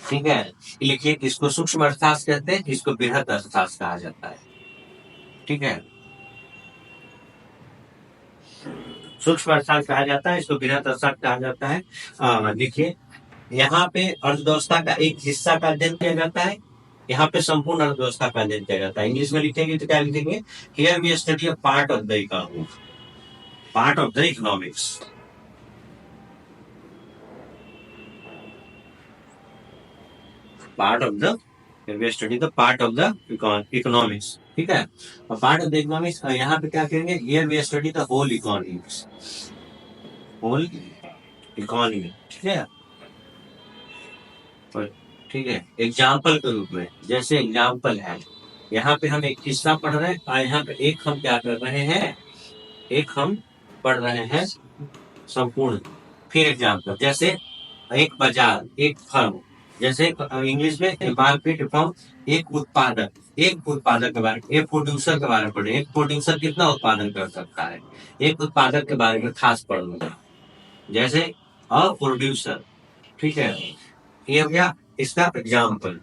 ठीक है। लिखिए, इसको सूक्ष्म अर्थशास्त्र कहते हैं, इसको बृहद अर्थशास्त्र कहा जाता है, ठीक है। सूक्ष्म अर्थशास्त्र कहा जाता है, इसको बृहद अर्थशास्त्र कहा जाता है। देखिए, यहाँ पे अर्थव्यवस्था का एक हिस्सा का अध्ययन किया जाता है, यहाँ पे संपूर्ण अर्थव्यवस्था का अध्ययन किया जाता है। इंग्लिश में लिखेंगे तो क्या लिखेंगे, here we study a part of the economy, part of the economics, part of the, we study the part of the economics, ठीक है। और पार्ट ऑफ द इकोनॉमिक्स यहाँ पे क्या करेंगे, here we study the whole economics, whole economy, ठीक है। ठीक है, एग्जाम्पल के रूप में, जैसे एग्जाम्पल है, यहाँ पे हम एक हिस्सा पढ़ रहे हैं और यहाँ पे एक हम क्या कर रहे हैं, एक हम पढ़ रहे हैं संपूर्ण। फिर एग्जाम्पल, जैसे एक बाजार, एक फर्म, जैसे इंग्लिश में मार्केट फर्म, एक उत्पादक, एक उत्पादक के बारे में, एक प्रोड्यूसर के बारे में पढ़े, एक प्रोड्यूसर कितना उत्पादन कर सकता है, एक उत्पादक के बारे में खास पढ़ लूंगा, जैसे अ प्रोड्यूसर, ठीक है। ये हो गया इसका एग्जाम्पल,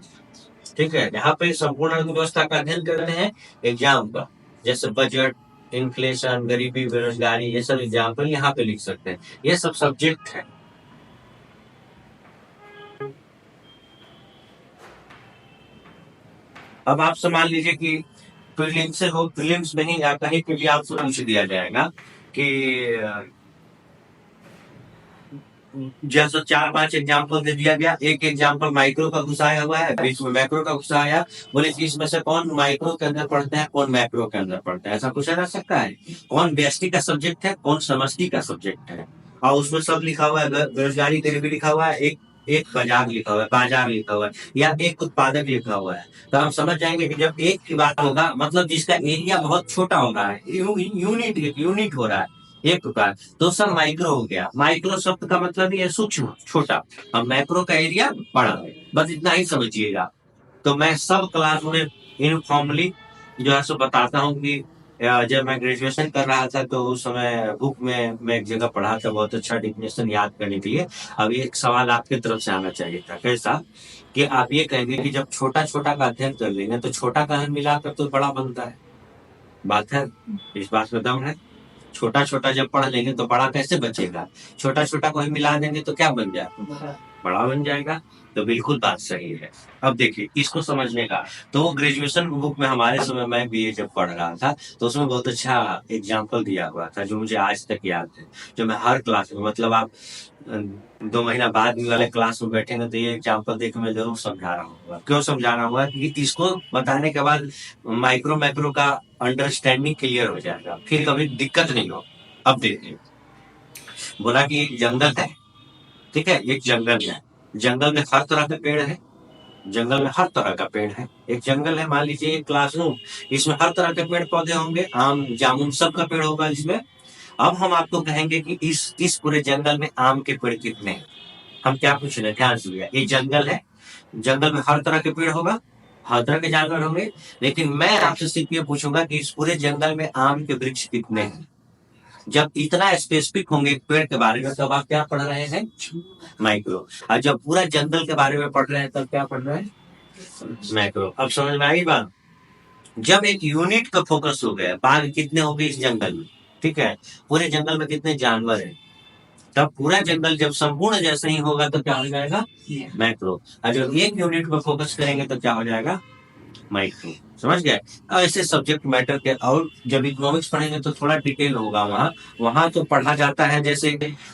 ठीक है। यहाँ पे संपूर्ण अर्थव्यवस्था का अध्ययन करते हैं एग्जाम्पल, जैसे बजट, इन्फ्लेशन, गरीबी, बेरोजगारी, ये सब एग्जाम्पल यहाँ पे लिख सकते हैं, ये सब सब्जेक्ट है। अब आप मान लीजिए कि प्रीलिम्स से हो, प्रीलिम्स में ही आपका ही के लिए आपसे पूछ दिया जाएगा कि जैसे 4-5 एग्जाम्पल दे दिया गया, एक एग्जाम्पल माइक्रो का घुसाया हुआ है, बीच में मैक्रो का घुसाया, बोले इसमें से कौन माइक्रो के अंदर पढ़ते हैं, कौन मैक्रो के अंदर पढ़ते हैं, ऐसा पूछा जा सकता है। कौन व्यष्टि का सब्जेक्ट है, कौन समष्टि का सब्जेक्ट है, और उसमें सब लिखा हुआ है, बेरोजगारी दर भी लिखा हुआ है, एक एक बाजार लिखा हुआ है, बाजार लिखा हुआ है, या एक उत्पादक लिखा हुआ है। तो हम समझ जाएंगे कि जब एक की बात होगा, मतलब जिसका एरिया बहुत छोटा हो रहा है, यूनिट यूनिट हो रहा है, एक प्रकार। तो सर माइक्रो हो गया, माइक्रो शब्द का मतलब ये सूक्ष्म, छोटा। अब मैक्रो का एरिया बड़ा, बस इतना ही समझिएगा। तो मैं सब क्लास में इनफॉर्मली जो है सो बताता हूँ कि जब मैं ग्रेजुएशन कर रहा था तो उस समय बुक में मैं एक जगह पढ़ा था, बहुत अच्छा डिफिनेशन याद करने के लिए। अब एक सवाल आपके तरफ से आना चाहिए था, कैसा कि आप ये कहेंगे कि जब छोटा छोटा का अध्ययन कर लेंगे तो छोटा का मिलाकर तो बड़ा बनता है। बात है, इस बात में दम है। छोटा छोटा जब पढ़ लेंगे तो बड़ा कैसे बचेगा, छोटा छोटा को ही मिला देंगे तो क्या बन जाएगा, बड़ा बन जाएगा। तो बिल्कुल बात सही है। अब देखिए इसको समझने का, तो ग्रेजुएशन बुक में हमारे समय मैं बीए जब पढ़ रहा था तो उसमें बहुत अच्छा एग्जाम्पल दिया हुआ था जो मुझे आज तक याद है, जो मैं हर क्लास में, मतलब आप 2 महीना बाद वाले क्लास में बैठेंगे तो ये एग्जाम्पल देख मैं जरूर समझा रहा हूँ। क्यों समझा रहा हूँ कि इसको बताने के बाद माइक्रो मैक्रो का अंडरस्टैंडिंग क्लियर हो जाएगा, फिर कभी दिक्कत नहीं हो। अब देखिए, बोला कि एक जंगल है, ठीक है, एक जंगल है, जंगल में हर तरह के पेड़ है, जंगल में हर तरह का पेड़ है। एक जंगल है, मान लीजिए एक क्लासरूम, इसमें हर तरह के पेड़ पौधे होंगे, आम जामुन सब का पेड़ होगा इसमें। अब हम आपको कहेंगे कि इस पूरे जंगल में आम के पेड़ कितने हैं। हम क्या पूछ रहे हैं, ध्यान सुनिए, ये जंगल है, जंगल में हर तरह के पेड़ होगा, हर तरह के जानवर होंगे, लेकिन मैं आपसे सिर्फ ये पूछूंगा कि इस पूरे जंगल में आम के वृक्ष कितने हैं। जब इतना स्पेसिफिक होंगे पेड़ के बारे में तब आप क्या पढ़ रहे हैं, माइक्रो। और जब पूरा जंगल के बारे में पढ़ रहे हैं तब क्या पढ़ रहे हैं, मैक्रो। अब समझ में आई बात। जब एक यूनिट का फोकस हो गया, बाघ कितने हो गए इस जंगल में, ठीक है, पूरे जंगल में कितने जानवर हैं, तब पूरा जंगल जब संपूर्ण जैसे ही होगा तो क्या हो जाएगा, मैक्रो। और जब एक यूनिट पर फोकस करेंगे तो क्या हो जाएगा, माइक्रो। समझ गए। अब ऐसे सब्जेक्ट मैटर के, और जब इकोनॉमिक्स पढ़ेंगे तो थोड़ा डिटेल होगा वहाँ। वहाँ तो पढ़ा जाता है जैसे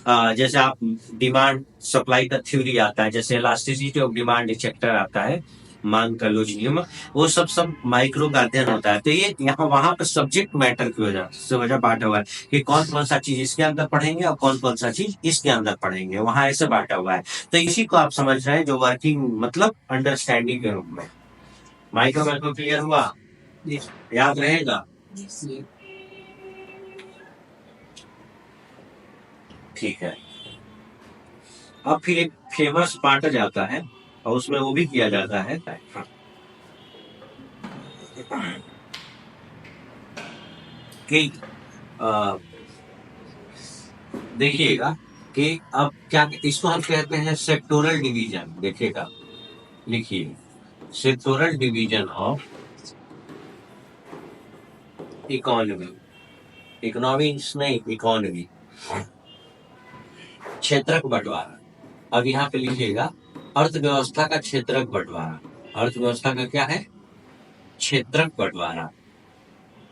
जैसे आप डिमांड सप्लाई का थ्योरी आता है, जैसे इलास्टिसिटी ऑफ डिमांड चैप्टर आता है, मांग का लॉजिज्म, वो सब माइक्रो का अध्ययन होता है। तो ये यहाँ वहाँ पर सब्जेक्ट मैटर की वजह बांटा हुआ है कि कौन कौन सा चीज इसके अंदर पढ़ेंगे और कौन कौन सा चीज इसके अंदर पढ़ेंगे, वहाँ ऐसे बांटा हुआ है। तो इसी को आप समझ रहे हैं जो वर्किंग मतलब अंडरस्टैंडिंग के रूप में। माइक्रो मैक्रो क्लियर हुआ, याद रहेगा, ठीक है। अब फिर एक फेमस पार्ट जाता है और उसमें वो भी किया जाता है कि देखिएगा कि अब क्या इसको हम कहते हैं सेक्टोरल डिवीजन। देखिएगा, लिखिए, sectoral division of economy, economics नहीं इकोनॉमी, क्षेत्रक बंटवारा। अब यहाँ पे लिखिएगा अर्थव्यवस्था का क्षेत्रक बंटवारा, अर्थव्यवस्था का क्या है, क्षेत्रक बंटवारा,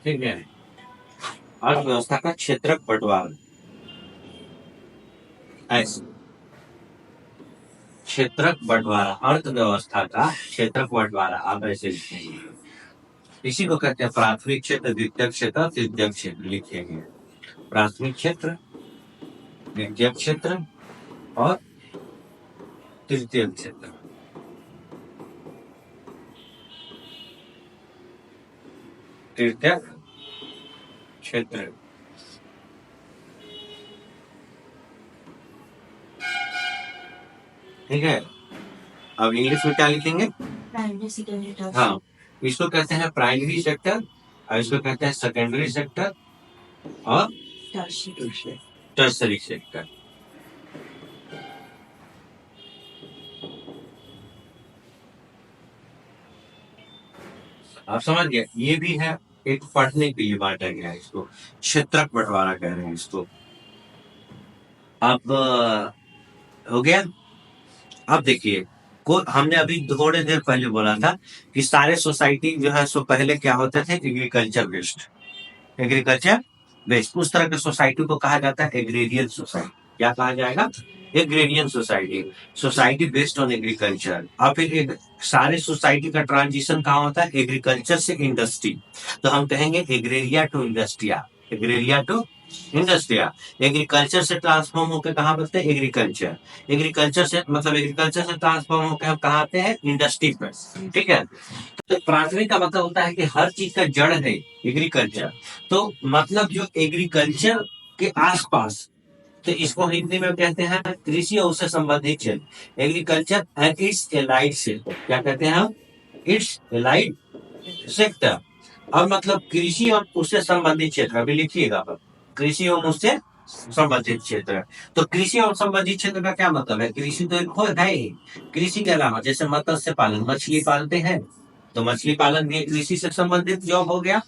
ठीक है, अर्थव्यवस्था का क्षेत्रक बंटवारा, ऐसे क्षेत्रक बंटवारा, अर्थव्यवस्था का क्षेत्रक बंटवारा आप ऐसे लिखेंगे। इसी को कहते हैं प्राथमिक क्षेत्र, द्वितीयक क्षेत्र, तृतीयक क्षेत्र। लिखेंगे प्राथमिक क्षेत्र, द्वितीयक क्षेत्र और तृतीयक क्षेत्र। तृतीयक क्षेत्र, ठीक है। अब इंग्लिश में क्या लिखेंगे, हाँ, इसको कहते हैं प्राइमरी सेक्टर और इसको कहते हैं सेकेंडरी सेक्टर और टर्सरी सेक्टर। आप समझ गए, ये भी है एक पढ़ने के लिए बांटा गया है, इसको क्षेत्रक बंटवारा कह रहे हैं इसको। अब हो गया। अब देखिए को हमने अभी थोड़े देर पहले बोला था कि सारे सोसाइटी जो है सो पहले क्या होते थे, एग्रीकल्चर बेस्ड उस तरह के सोसाइटी को कहा जाता है एग्रेरियन सोसाइटी। क्या कहा जाएगा? Agrarian society, society based on agriculture. और फिर एक सारे सोसाइटी का ट्रांजिशन कहाँ होता है? एग्रीकल्चर से इंडस्ट्री। तो हम कहेंगे एग्रेरिया टू इंडस्ट्रिया, एग्रेरिया टू इंडस्ट्रिया। एग्रीकल्चर से ट्रांसफॉर्म होकर कहाँ बचते हैं? एग्रीकल्चर। एग्रीकल्चर से मतलब एग्रीकल्चर से ट्रांसफॉर्म होकर हम कहाँ आते हैं? इंडस्ट्री पर। ठीक है, तो प्राथमिक का मतलब होता है कि हर चीज का जड़ है एग्रीकल्चर। तो मतलब जो एग्रीकल्चर के आसपास, तो इसको हिंदी में कहते हैं कृषि और उससे संबंधित क्षेत्र, agriculture and it's allied sector. क्या कहते हैं हम? It's allied sector. और मतलब कृषि और उससे संबंधित क्षेत्र, अभी लिखिएगा आप, कृषि और उससे संबंधित क्षेत्र। तो कृषि और संबंधित क्षेत्र का क्या मतलब है? कृषि तो एक है ही, कृषि के अलावा जैसे मत्स्य पालन, मछली पालते हैं, तो मछली पालन भी कृषि से संबंधित जॉब हो गया।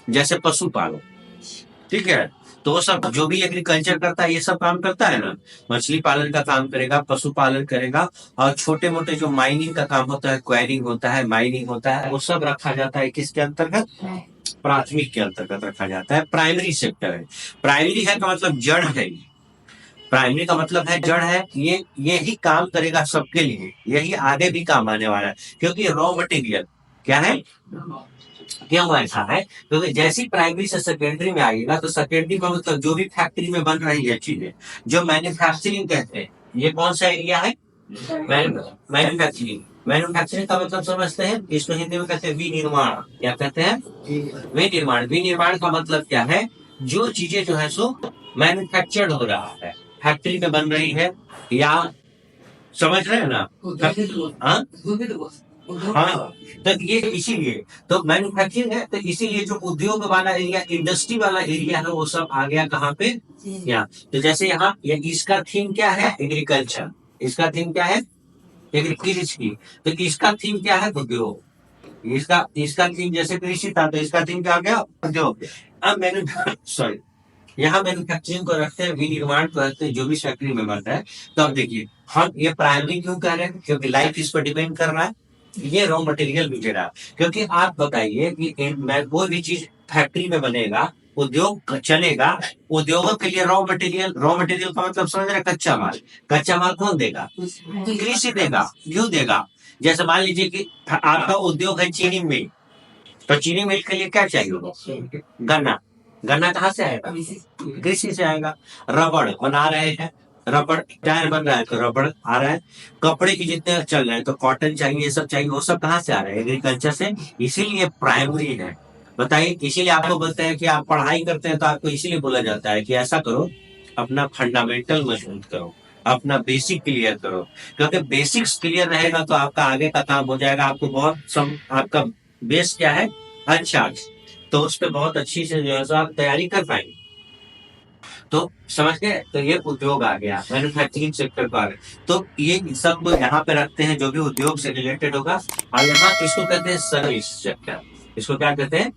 जैसे पशुपालन, ठीक है, तो वो सब जो भी एग्रीकल्चर करता है ये सब काम करता है ना, मछली पालन का काम करेगा, पशुपालन करेगा, और छोटे मोटे जो माइनिंग का काम होता है, क्वायरिंग होता है, माइनिंग होता है, वो सब रखा जाता है किसके अंतर्गत? प्राथमिक के अंतर्गत रखा जाता है, प्राइमरी सेक्टर है। प्राइमरी है का मतलब जड़ है, प्राइमरी का मतलब है जड़ है, ये ही काम करेगा सबके लिए, यही आगे भी काम आने वाला है, क्योंकि रॉ मटेरियल क्या है? क्यों ऐसा है? क्योंकि जैसी प्राइमरी से सेकेंडरी में आएगा, तो सेकेंडरी का मतलब जो भी फैक्ट्री में बन रही है चीजें, जो मैन्युफैक्चरिंग कहते हैं, ये कौन सा एरिया है? मैन्युफैक्चरिंग। मैन्युफैक्चरिंग का मतलब समझते हैं, इसको हिंदी में कहते हैं विनिर्माण। क्या कहते हैं? विनिर्माण। विनिर्माण का मतलब क्या है? जो चीजें जो है सो मैन्युफैक्चर्ड हो रहा है, फैक्ट्री में बन रही है, या समझ रहे हैं ना? हाँ हाँ, तो ये इसीलिए तो मैन्युफैक्चरिंग है, तो इसीलिए जो उद्योग वाला एरिया, इंडस्ट्री वाला एरिया है, वो सब आ गया कहाँ पे? यहाँ। तो जैसे यहाँ इसका थीम क्या है? एग्रीकल्चर। इसका थीम क्या है? कृषि। तो इसका थीम क्या है? उद्योग। इसका इसका थीम जैसे कृषि था, तो इसका थीम क्या आ गया? उद्योग। अब मैंने सॉरी, यहाँ मैन्युफैक्चरिंग को रखते हैं, विनिर्माण को रखते हैं, जो भी फैक्ट्री में बनता है। तो अब देखिए, हम ये प्राइमरी क्यों कह रहे हैं? क्योंकि लाइफ इस पर डिपेंड कर रहा है, ये रॉ मटेरियल भी दे रहा है। क्योंकि आप बताइए कि कोई भी चीज फैक्ट्री में बनेगा, उद्योग चलेगा, उद्योगों के लिए रॉ मटेरियल का मतलब समझ रहे हैं? कच्चा माल। कच्चा माल कौन देगा? कृषि देगा। क्यों देगा? जैसे मान लीजिए कि आपका उद्योग है चीनी मिल, तो चीनी मिल के लिए क्या चाहिए? गन्ना। गन्ना कहाँ से आएगा? कृषि से आएगा। रबड़ बना रहे हैं, रबड़ टायर बन रहा है, तो रबड़ आ रहा है। कपड़े की जितने चल रहे हैं, तो कॉटन चाहिए, ये सब चाहिए, वो सब कहाँ से आ रहा है? एग्रीकल्चर से। इसीलिए प्राइमरी है। बताइए, इसीलिए आपको बोलते हैं कि आप पढ़ाई करते हैं, तो आपको इसीलिए बोला जाता है कि ऐसा करो, अपना फंडामेंटल मजबूत करो, अपना बेसिक क्लियर करो। क्योंकि बेसिक्स क्लियर रहेगा तो आपका आगे का काम हो जाएगा। आपको आपका बेस क्या है? अच्छा, तो उस पर बहुत अच्छी से जो है सो आप तैयारी कर पाएंगे। तो समझ गए? तो ये उद्योग आ गया, मैन्युफैक्चरिंग सेक्टर को आ गया। तो ये सब यहाँ पे रखते हैं जो भी उद्योग से रिलेटेड होगा। और यहाँ इसको कहते हैं सर्विस सेक्टर। इसको क्या कहते हैं?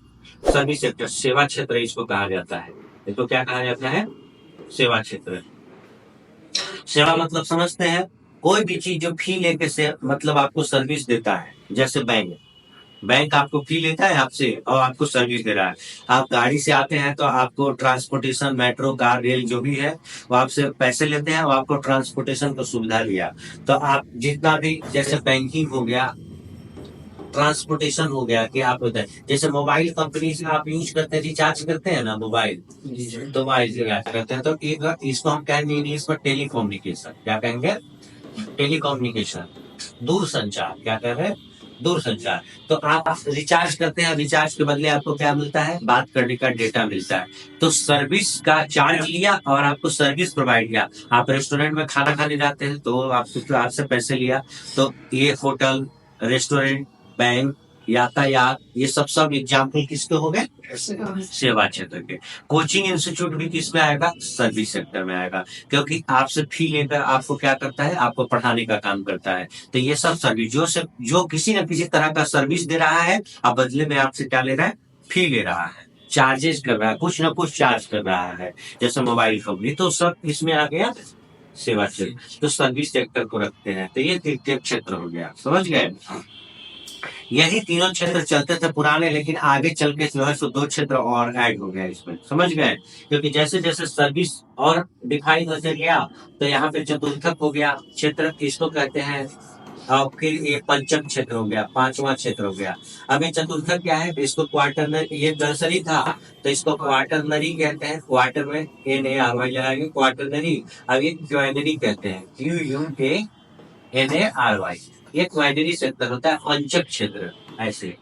सर्विस सेक्टर, सेवा क्षेत्र इसको कहा जाता है। इसको क्या कहा जाता है? सेवा क्षेत्र। सेवा मतलब समझते हैं, कोई भी चीज जो फी लेके से मतलब आपको सर्विस देता है। जैसे बैंक, बैंक आपको फी लेता है आपसे और आपको सर्विस दे रहा है। आप गाड़ी से आते हैं तो आपको ट्रांसपोर्टेशन, मेट्रो, कार, रेल जो भी है, वो आपसे पैसे लेते हैं, वो आपको ट्रांसपोर्टेशन को सुविधा दिया। तो आप जितना भी, जैसे बैंकिंग हो गया, ट्रांसपोर्टेशन हो गया, कि आप होता है जैसे मोबाइल कंपनी से आप यूज करते हैं, रिचार्ज करते हैं ना मोबाइल, तो मोबाइल से रिचार्ज करते हैं, तो इसको हम कहेंगे इंग्लिश में टेलीकम्युनिकेशन। क्या कहेंगे? टेलीकम्युनिकेशन, दूर संचार। क्या कह रहे हैं? दूर संचार। तो आप रिचार्ज करते हैं, रिचार्ज के बदले आपको क्या मिलता है? बात करने का डेटा मिलता है। तो सर्विस का चार्ज लिया और आपको सर्विस प्रोवाइड किया। आप रेस्टोरेंट में खाना खाने जाते हैं, तो आपसे पैसे लिया। तो ये होटल, रेस्टोरेंट, बैंक, यातायात, ये सब एग्जाम्पल किसके हो गए? सेवा क्षेत्र के। कोचिंग इंस्टीट्यूट भी किस में आएगा? सर्विस सेक्टर में आएगा। क्योंकि आपसे फी लेकर आपको क्या करता है? आपको पढ़ाने का काम करता है। तो ये सब सर्विस, जो किसी न किसी तरह का सर्विस दे रहा है, अब बदले में आपसे क्या ले रहा है? फी ले रहा है, चार्जेस कर रहा है, कुछ ना कुछ चार्ज कर रहा है। जैसे मोबाइल कंपनी, तो सब इसमें आ गया सेवा क्षेत्र, तो सर्विस सेक्टर को रखते हैं। तो ये तृतीय क्षेत्र हो गया, समझ गए। यही तीनों क्षेत्र चलते थे पुराने, लेकिन आगे चल के जो है सो 2 क्षेत्र और ऐड हो गया इसमें, समझ गए। क्योंकि जैसे जैसे सर्विस और डिफाइन होते गया, तो यहाँ पे चतुर्थक हो गया क्षेत्र, इसको कहते हैं। और फिर ये पंचम क्षेत्र हो गया, पांचवा क्षेत्र हो गया। अब ये चतुर्थक क्या है, इसको क्वार्टरनरी, ये नर्सरी था तो इसको क्वार्टरनरी कहते हैं। क्वार्टर में NARY लगाएंगे, क्वार्टरनरी। अब ये क्वाइनरी कहते हैं, QUANARY। ये क्वाइनरी क्षेत्र होता है, पंचम क्षेत्र। ऐसे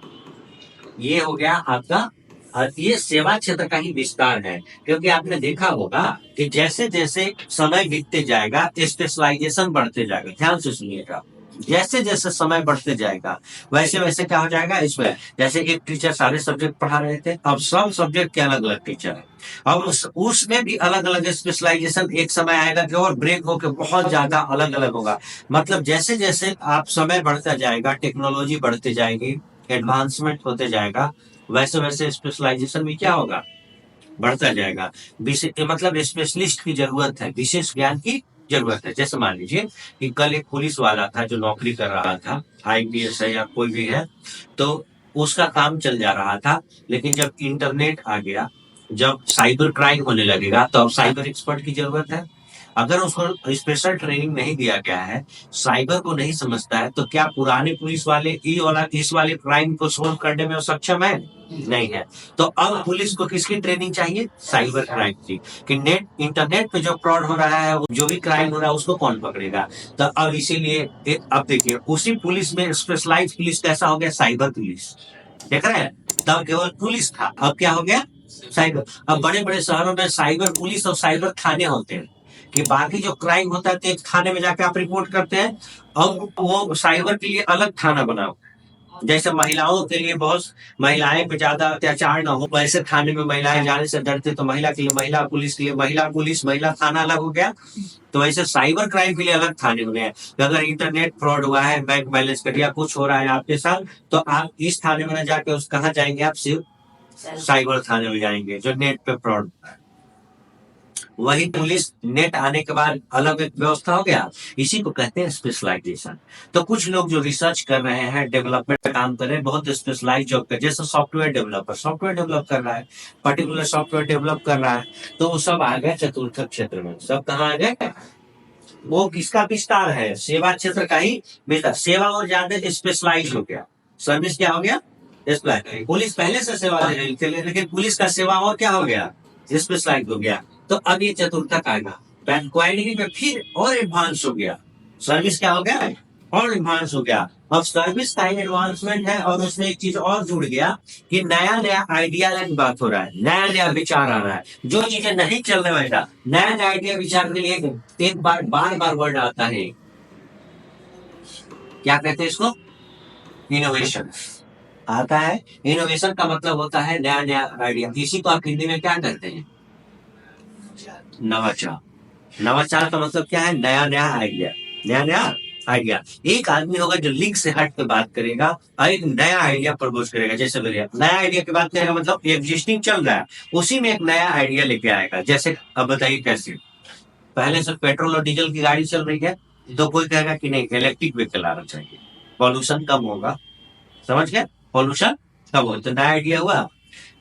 ये हो गया आपका। और ये सेवा क्षेत्र का ही विस्तार है, क्योंकि आपने देखा होगा कि जैसे जैसे समय बीतते जाएगा स्पेशलाइजेशन बढ़ते जाएगा। ध्यान से सुनिएगा, जैसे जैसे समय बढ़ते जाएगा वैसे वैसे क्या हो जाएगा इसमें। जैसे एक टीचर सारे सब्जेक्ट पढ़ा रहे थे, अब सब सब्जेक्ट के अलग अलग टीचर है, और उसमें भी अलग अलग स्पेशलाइजेशन। एक समय आएगा कि और ब्रेक होकर बहुत ज्यादा अलग अलग होगा। मतलब जैसे जैसे आप समय बढ़ता जाएगा, टेक्नोलॉजी बढ़ती जाएगी, एडवांसमेंट होते जाएगा, वैसे वैसे स्पेशलाइजेशन भी क्या होगा, बढ़ता जाएगा। मतलब स्पेशलिस्ट की जरूरत है, विशेष ज्ञान की जरूरत है। जैसे मान लीजिए कि कल एक पुलिस वाला था जो नौकरी कर रहा था, IPS है या कोई भी है, तो उसका काम चल जा रहा था। लेकिन जब इंटरनेट आ गया, जब साइबर क्राइम होने लगेगा, तो अब साइबर एक्सपर्ट की जरूरत है। अगर उसको स्पेशल ट्रेनिंग नहीं दिया गया है, साइबर को नहीं समझता है, तो क्या पुराने पुलिस वाले इस वाले क्राइम को सोल्व करने में सक्षम है? नहीं है। तो अब पुलिस को किसकी ट्रेनिंग चाहिए? साइबर क्राइम की। कि इंटरनेट पे जो फ्रॉड हो रहा है, जो भी क्राइम हो रहा है, उसको कौन पकड़ेगा? तो अब इसीलिए अब देखिए, उसी पुलिस में स्पेशलाइज पुलिस कैसा हो गया? Cyber police. देख रहे हैं, तब केवल पुलिस था, अब क्या हो गया? साइबर। अब बड़े बड़े शहरों में साइबर पुलिस और साइबर थाने होते हैं, कि बाकी जो क्राइम होता है तो एक थाने में जाके आप रिपोर्ट करते हैं, अब वो साइबर के लिए अलग थाना बनाओ। जैसे महिलाओं के लिए बहुत, महिलाएं पे ज्यादा अत्याचार ना हो, वैसे थाने में महिलाएं जाने से डरते, तो महिला के लिए महिला पुलिस के लिए महिला पुलिस, महिला थाना अलग हो गया। तो वैसे साइबर क्राइम के लिए अलग थाने बने हैं। अगर इंटरनेट फ्रॉड हुआ है, बैंक बैलेंस कट गया, कुछ हो रहा है आपके साथ, तो आप इस थाने में न जाके उस कहाँ जाएंगे? आप सिर्फ साइबर थाने में जाएंगे, जो नेट पे फ्रॉड। वही पुलिस नेट आने के बाद अलग एक व्यवस्था हो गया। इसी को कहते हैं स्पेशलाइजेशन। तो कुछ लोग जो रिसर्च कर रहे हैं, डेवलपमेंट काम कर रहे हैं, बहुत स्पेशलाइज जॉब कर, जैसे सॉफ्टवेयर डेवलपर सॉफ्टवेयर डेवलप कर रहा है, पर्टिकुलर सॉफ्टवेयर डेवलप कर रहा है, तो वो सब आ गए चतुर्थक क्षेत्र में। सब कहाँ आ गए? वो किसका विस्तार है? सेवा क्षेत्र का ही विस्तार। सेवा और ज्यादा स्पेशलाइज हो गया, सर्विस क्या हो गया? स्पेशलाइज। पुलिस पहले से सेवा दे रही थी, लेकिन पुलिस का सेवा और क्या हो गया? स्पेशलाइज हो गया। तो अब ये चतुर्थक आएगा, क्वालिटी में फिर और एडवांस हो गया। सर्विस क्या हो गया? और एडवांस हो गया। अब सर्विस का ही एडवांसमेंट है, और उसमें एक चीज और जुड़ गया कि नया नया आइडिया की बात हो रहा है, नया नया विचार आ रहा है। जो चीजें नहीं चलने वाला, नया नया आइडिया विचार के लिए एक बार बार बार वर्ड आता है, क्या कहते हैं इसको? इनोवेशन आता है। इनोवेशन का मतलब होता है नया नया आइडिया। इसी को आप हिंदी में क्या कहते हैं? नवाचार। नवाचार का मतलब क्या है? नया नया आइडिया, नया नया आइडिया। एक आदमी होगा जो लिंक से हट के बात करेगा और एक नया आइडिया प्रपोज करेगा। जैसे नया आइडिया की बात करेगा, मतलब एग्जिस्टिंग चल रहा है, उसी में एक नया आइडिया लेके आएगा। जैसे अब बताइए कैसे? पहले से पेट्रोल और डीजल की गाड़ी चल रही है, तो कोई कहेगा कि नहीं, इलेक्ट्रिक व्हीकल आना चाहिए, पॉल्यूशन कम होगा। समझ गए? पॉल्यूशन कम हो। तो नया आइडिया हुआ।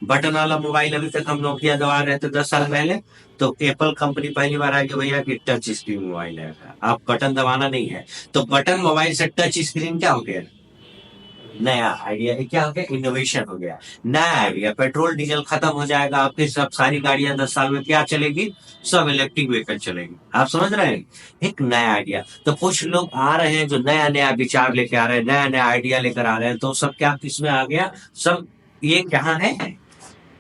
बटन वाला मोबाइल अभी तक हम नोकिया दबा रहे थे 10 साल पहले, तो एप्पल कंपनी पहली बार आई कि भैया कि टच स्क्रीन मोबाइल है, आप बटन दबाना नहीं है। तो बटन मोबाइल से टच स्क्रीन क्या हो गया? नया आइडिया। क्या हो गया? इनोवेशन हो गया। नया आइडिया। पेट्रोल डीजल खत्म हो जाएगा, आपकी सब सारी गाड़ियां 10 साल में क्या चलेगी? सब इलेक्ट्रिक व्हीकल चलेगी। आप समझ रहे हैं? एक नया आइडिया। तो कुछ लोग आ रहे हैं जो नया नया विचार लेके आ रहे हैं, नया नया आइडिया लेकर आ रहे हैं, तो सब क्या किसमें आ गया? सब ये कहाँ है?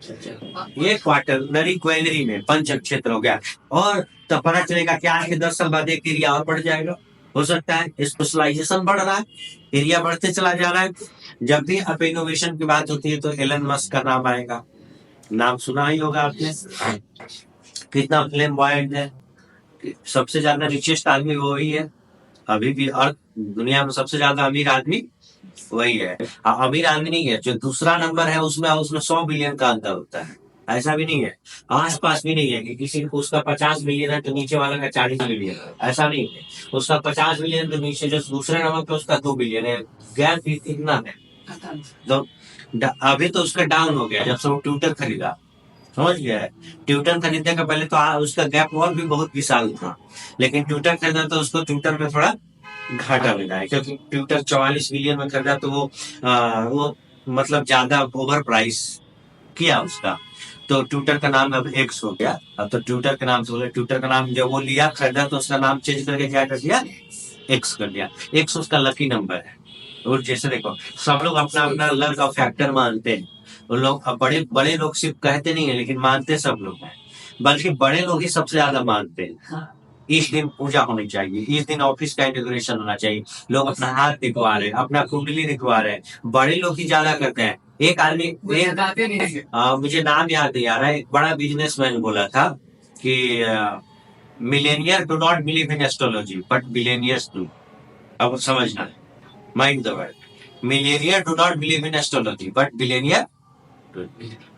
ये क्वार्टरनरी क्वेलरी में पंचम क्षेत्र हो गया। और तो पता चलेगा क्या है कि 10 साल बाद एक एरिया और बढ़ जाएगा। हो सकता है स्पेशलाइजेशन बढ़ रहा है, एरिया बढ़ते चला जा रहा है। जब भी अब इनोवेशन की बात होती है तो एलन मस्क का नाम आएगा। नाम सुना ही होगा आपने। कितना फ्लेम बॉयड है, सबसे ज्यादा रिचेस्ट आदमी वो ही है अभी भी, और दुनिया में सबसे ज्यादा अमीर आदमी वही है। अमीर आदमी नहीं है, जो दूसरा नंबर है उसमें उसमें 100 बिलियन का अंतर होता है। ऐसा भी नहीं है, आस पास भी नहीं है कि किसी को उसका 50 मिलियन है तो नीचे वाला का 40 मिलियन है, ऐसा नहीं है। उसका 50 मिलियन तो नीचे जो दूसरे नंबर पे उसका 2 बिलियन है, गैप इतना है। तो अभी तो उसका डाउन हो गया जब से वो ट्विटर खरीदा, समझ गया है। ट्विटर खरीदने का पहले तो उसका गैप और भी बहुत विशाल था, लेकिन ट्विटर खरीदा तो उसको ट्विटर में थोड़ा घाटा मिला है, क्योंकि ट्विटर 44 मिलियन में खरीदा तो वो मतलब ज्यादा ओवर प्राइस किया उसका, तो ट्विटर का नाम अब एक्स हो गया। अब तो ट्विटर के नाम से बोले, ट्विटर का नाम जब वो लिया खरीदा तो उसका नाम चेंज करके क्या कर दिया, एक्स कर दिया। एक्स उसका लकी नंबर है। और जैसे देखो, सब लोग अपना अपना लक का फैक्टर मानते हैं। वो लोग अब बड़े बड़े लोग सिर्फ कहते नहीं है, लेकिन मानते सब लोग हैं, बल्कि बड़े लोग ही सबसे ज्यादा मानते हैं। इस दिन पूजा होनी चाहिए, इस दिन ऑफिस का इंटीग्रेशन होना चाहिए, लोग अपना हाथ दिखवा रहे हैं, अपना कुंडली दिखवा रहे हैं, बड़े लोग ही ज्यादा करते हैं। एक आदमी मुझे नाम याद नहीं आ रहा है, एक बड़ा बिजनेसमैन बोला था कि Millionaire do not believe in astrology but billionaires do. अब समझना, mind the word, Millionaire do not believe in astrology but billionaire.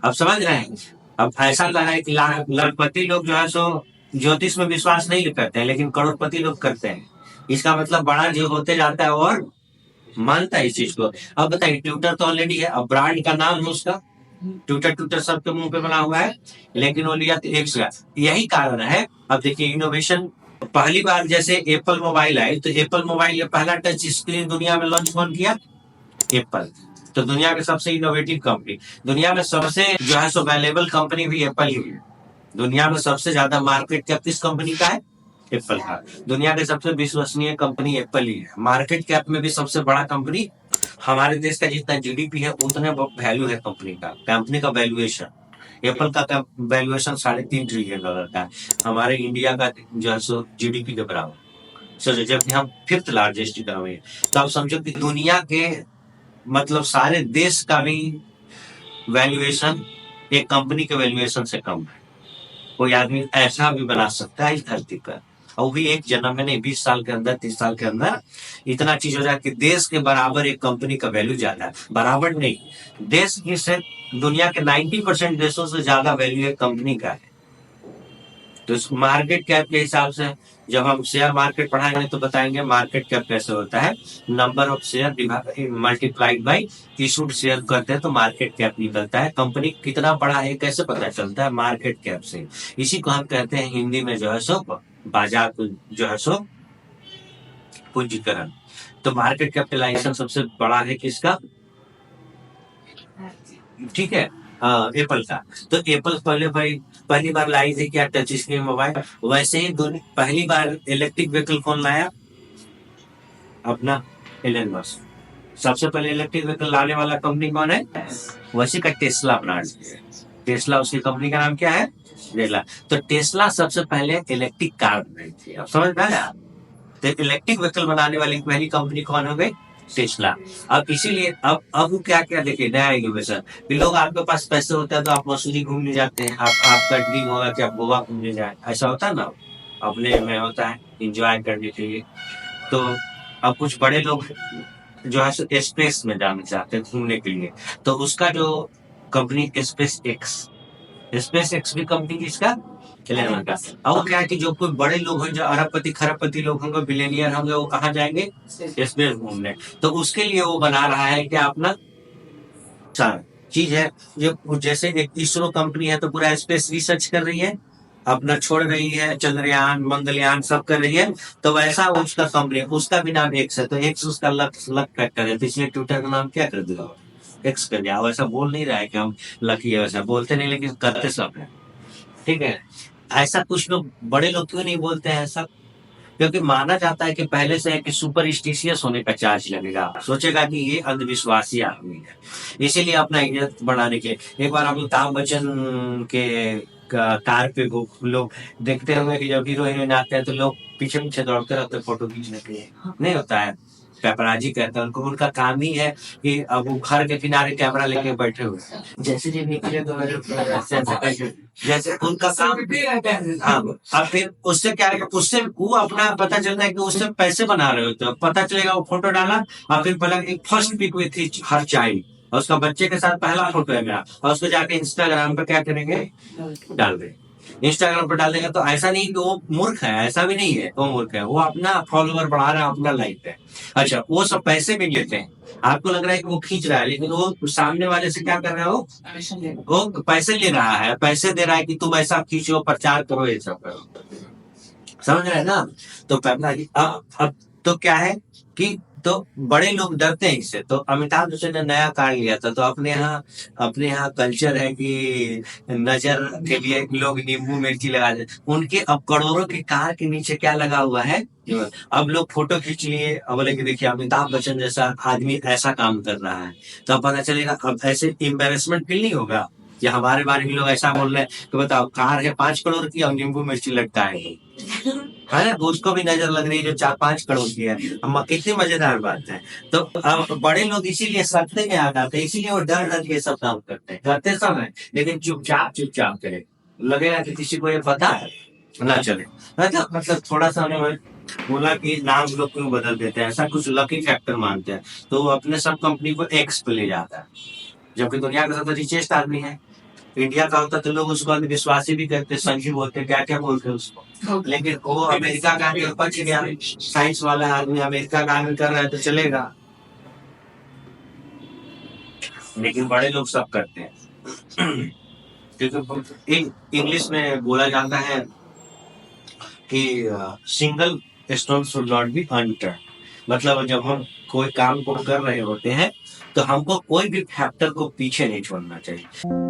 अब समझ रहे हैं। अब ऐसा लगा है कि लखपति लोग जो है सो ज्योतिष में विश्वास नहीं करते हैं, लेकिन करोड़पति लोग करते हैं। इसका मतलब बड़ा जो होते जाता है और मानता है इस चीज को। अब बताइए, ट्विटर तो ऑलरेडी है, अब ब्रांड का नाम है उसका, ट्विटर ट्विटर सबके मुंह पे बना हुआ है, लेकिन वो लिया तो एक्स का। यही कारण है। अब देखिए इनोवेशन, पहली बार जैसे एप्पल मोबाइल आई, तो एप्पल मोबाइल ये पहला टच स्क्रीन दुनिया में लॉन्च कौन किया, एप्पल। तो दुनिया की सबसे इनोवेटिव कंपनी, दुनिया में सबसे जो है सो वैल्यूएबल कंपनी भी एप्पल ही है। दुनिया में सबसे ज्यादा मार्केट कैप किस कंपनी का है, एप्पल का। दुनिया की सबसे विश्वसनीय कंपनी एप्पल ही है। मार्केट कैप में भी सबसे बड़ा कंपनी, हमारे देश का जितना जीडीपी है उतने वैल्यू है कंपनी का वैल्यूएशन। एप्पल का वैल्यूएशन $3.5 ट्रिलियन का है, हमारे इंडिया का जो है सो जीडीपी के बराबर। सोचो, जबकि हम फिफ्थ लार्जेस्ट इकोनॉमी है। तो आप समझो कि दुनिया के मतलब सारे देश का भी वैल्यूएशन एक कंपनी के वैल्यूएशन से कम है। कोई आदमी ऐसा भी बना सकता है इस धरती पर, और वो भी एक जन्म में नहीं, 20 साल के अंदर, 30 साल के अंदर इतना चीज हो जाए कि देश के बराबर एक कंपनी का वैल्यू ज्यादा है। बराबर नहीं, देश की से दुनिया के 90% देशों से ज्यादा वैल्यू एक कंपनी का है। तो इस मार्केट कैप के हिसाब से जब हम शेयर मार्केट पढ़ाएंगे तो बताएंगे मार्केट कैप कैसे होता है। Number of share multiplied by issued share करते हैं तो मार्केट कैप निकलता है। कंपनी कितना बड़ा है कैसे पता चलता है, मार्केट कैप से। इसी को हम कहते हैं हिंदी में जो है सो बाजार जो है सो पूंजीकरण। तो मार्केट कैपिटलाइजेशन सबसे बड़ा है किसका, ठीक है, एप्पल का। तो एप्पल पहली बार लाई थी क्या, टच स्क्रीन मोबाइल। वैसे ही पहली बार इलेक्ट्रिक व्हीकल कौन लाया, अपना एलन मस्क। सबसे पहले इलेक्ट्रिक व्हीकल लाने वाला कंपनी कौन है, वैसे का टेस्ला ब्रांड। टेस्ला उसकी कंपनी का नाम क्या है, टेस्ला। तो टेस्ला सबसे पहले इलेक्ट्रिक कार बनाई थी। अब समझ में आया। तो इलेक्ट्रिक व्हीकल बनाने वाली पहली कंपनी कौन हो गई, टेस्ला। अब इसीलिए अब वो क्या क्या देखिए नया इनोवेशन। लोग, आपके पास पैसे होते हैं तो आप मसूरी घूमने जाते हैं, आपका ड्रीम होगा कि आप गोवा घूमने जाए, ऐसा होता है ना, अपने में होता है इंजॉय करने के लिए। तो अब कुछ बड़े लोग जो है स्पेस में जाना चाहते हैं घूमने के लिए, तो उसका जो कंपनी स्पेस एक्स भी कंपनी किसका, एलन का। अब क्या है कि जो कोई बड़े लोग हैं, जो अरबपति खरबपति लोग होंगे, बिलियनियर होंगे, वो कहाँ जाएंगे, स्पेस घूमने। तो उसके लिए वो बना रहा है कि अपना चीज है, जो जैसे एक इसरो कंपनी है तो पूरा स्पेस रिसर्च कर रही है, अपना छोड़ रही है, चंद्रयान मंगलयान सब कर रही है। तो वैसा उसका कंपनी, उसका भी नाम एक्स है, तो एक्स उसका लक फैक्टर है, तो इसलिए ट्विटर का नाम क्या कर दिया, एक्स कर दिया। वैसा बोल नहीं रहा है कि हम लकी है, वैसा बोलते नहीं, लेकिन करते सब है, ठीक है। ऐसा कुछ लोग, बड़े लोग क्यों नहीं बोलते हैं ऐसा, क्योंकि माना जाता है कि पहले से है कि सुपरस्टिशियस होने का चार्ज लगेगा, सोचेगा कि ये अंधविश्वासी आदमी है, इसीलिए अपना इज्जत बढ़ाने के लिए। एक बार हम अमिताभ बच्चन के कार पे लोग देखते होंगे कि जब हीरो हीरोइन आते हैं तो लोग पीछे पीछे दौड़ते रहते हैं फोटो खींचने के लिए, नहीं होता है, पेपराजी कहते हैं उनको। उनका काम ही है कि अब वो घर के किनारे कैमरा लेके बैठे हुए हैं। जैसे जी निकले तो जैसे उनका काम, हाँ। अब फिर उससे क्या है, उससे वो अपना पता चलता है कि उससे पैसे बना रहे होते हैं, पता चलेगा वो फोटो डाला और फिर बोला एक first pick with her child, और उसका बच्चे के साथ पहला फोटो है मेरा, और उसको जाके इंस्टाग्राम पे क्या करेंगे, डाल दे। इंस्टाग्राम पर डालेगा तो ऐसा नहीं कि वो मूर्ख है, ऐसा भी नहीं है वो मूर्ख है, वो अपना फॉलोवर बढ़ा रहा है, अपना लाइफ है। अच्छा, वो सब पैसे भी लेते हैं, आपको लग रहा है कि वो खींच रहा है, लेकिन वो सामने वाले से क्या कर रहा है, वो पैसे ले रहा है, पैसे दे रहा है कि तुम ऐसा खींचो, प्रचार करो, ये सब करो। समझ रहे हैं ना? तो पहला अब तो क्या है कि तो बड़े लोग डरते हैं इससे। तो अमिताभ बच्चन ने नया कार लिया था, तो अपने यहाँ कल्चर है कि नजर के लिए लोग नींबू मिर्ची लगा देते। उनके अब करोड़ों की कार के नीचे क्या लगा हुआ है, अब लोग फोटो खींच लिए, अब बोले कि देखिए अमिताभ बच्चन जैसा आदमी ऐसा काम कर रहा है, तो अब पता चलेगा। अब ऐसे एम्बेरसमेंट फील नहीं होगा कि हमारे बारे में लोग ऐसा बोल रहे हैं कि बताओ कार है 5 करोड़ की और नींबू मिर्ची लगता है ना, तो उसको भी नजर लग रही है जो 4-5 करोड़ की है। कितनी मजेदार बात है। तो अब बड़े लोग इसीलिए सत्ते में आ जाते हैं, इसीलिए वो डर डर के सब काम करते हैं, करते सब है, लेकिन चुपचाप चुपचाप करें, लगेगा कि किसी को ये पता है ना चले। मतलब थोड़ा सा उन्हें बोला कि नाम लोग क्यों बदल देते हैं, ऐसा कुछ लकी फैक्टर मानते हैं, तो वो अपने सब कंपनी को एक्स पे ले जाता है, जबकि दुनिया का सबसे रिचेस्ट आदमी है। इंडिया का होता तो लोग उसको अंधविश्वासी भी करते, संजीव बोलते, क्या क्या बोलते उसको, लेकिन वो अमेरिका का आगे पच गया, साइंस वाला आदमी अमेरिका का आगे कर रहा है तो चलेगा, लेकिन बड़े लोग सब करते हैं। क्योंकि इंग्लिश में बोला जाता है कि single stone should not be unturned. मतलब जब हम कोई काम को कर रहे होते हैं तो हमको कोई भी फैक्टर को पीछे नहीं छोड़ना चाहिए।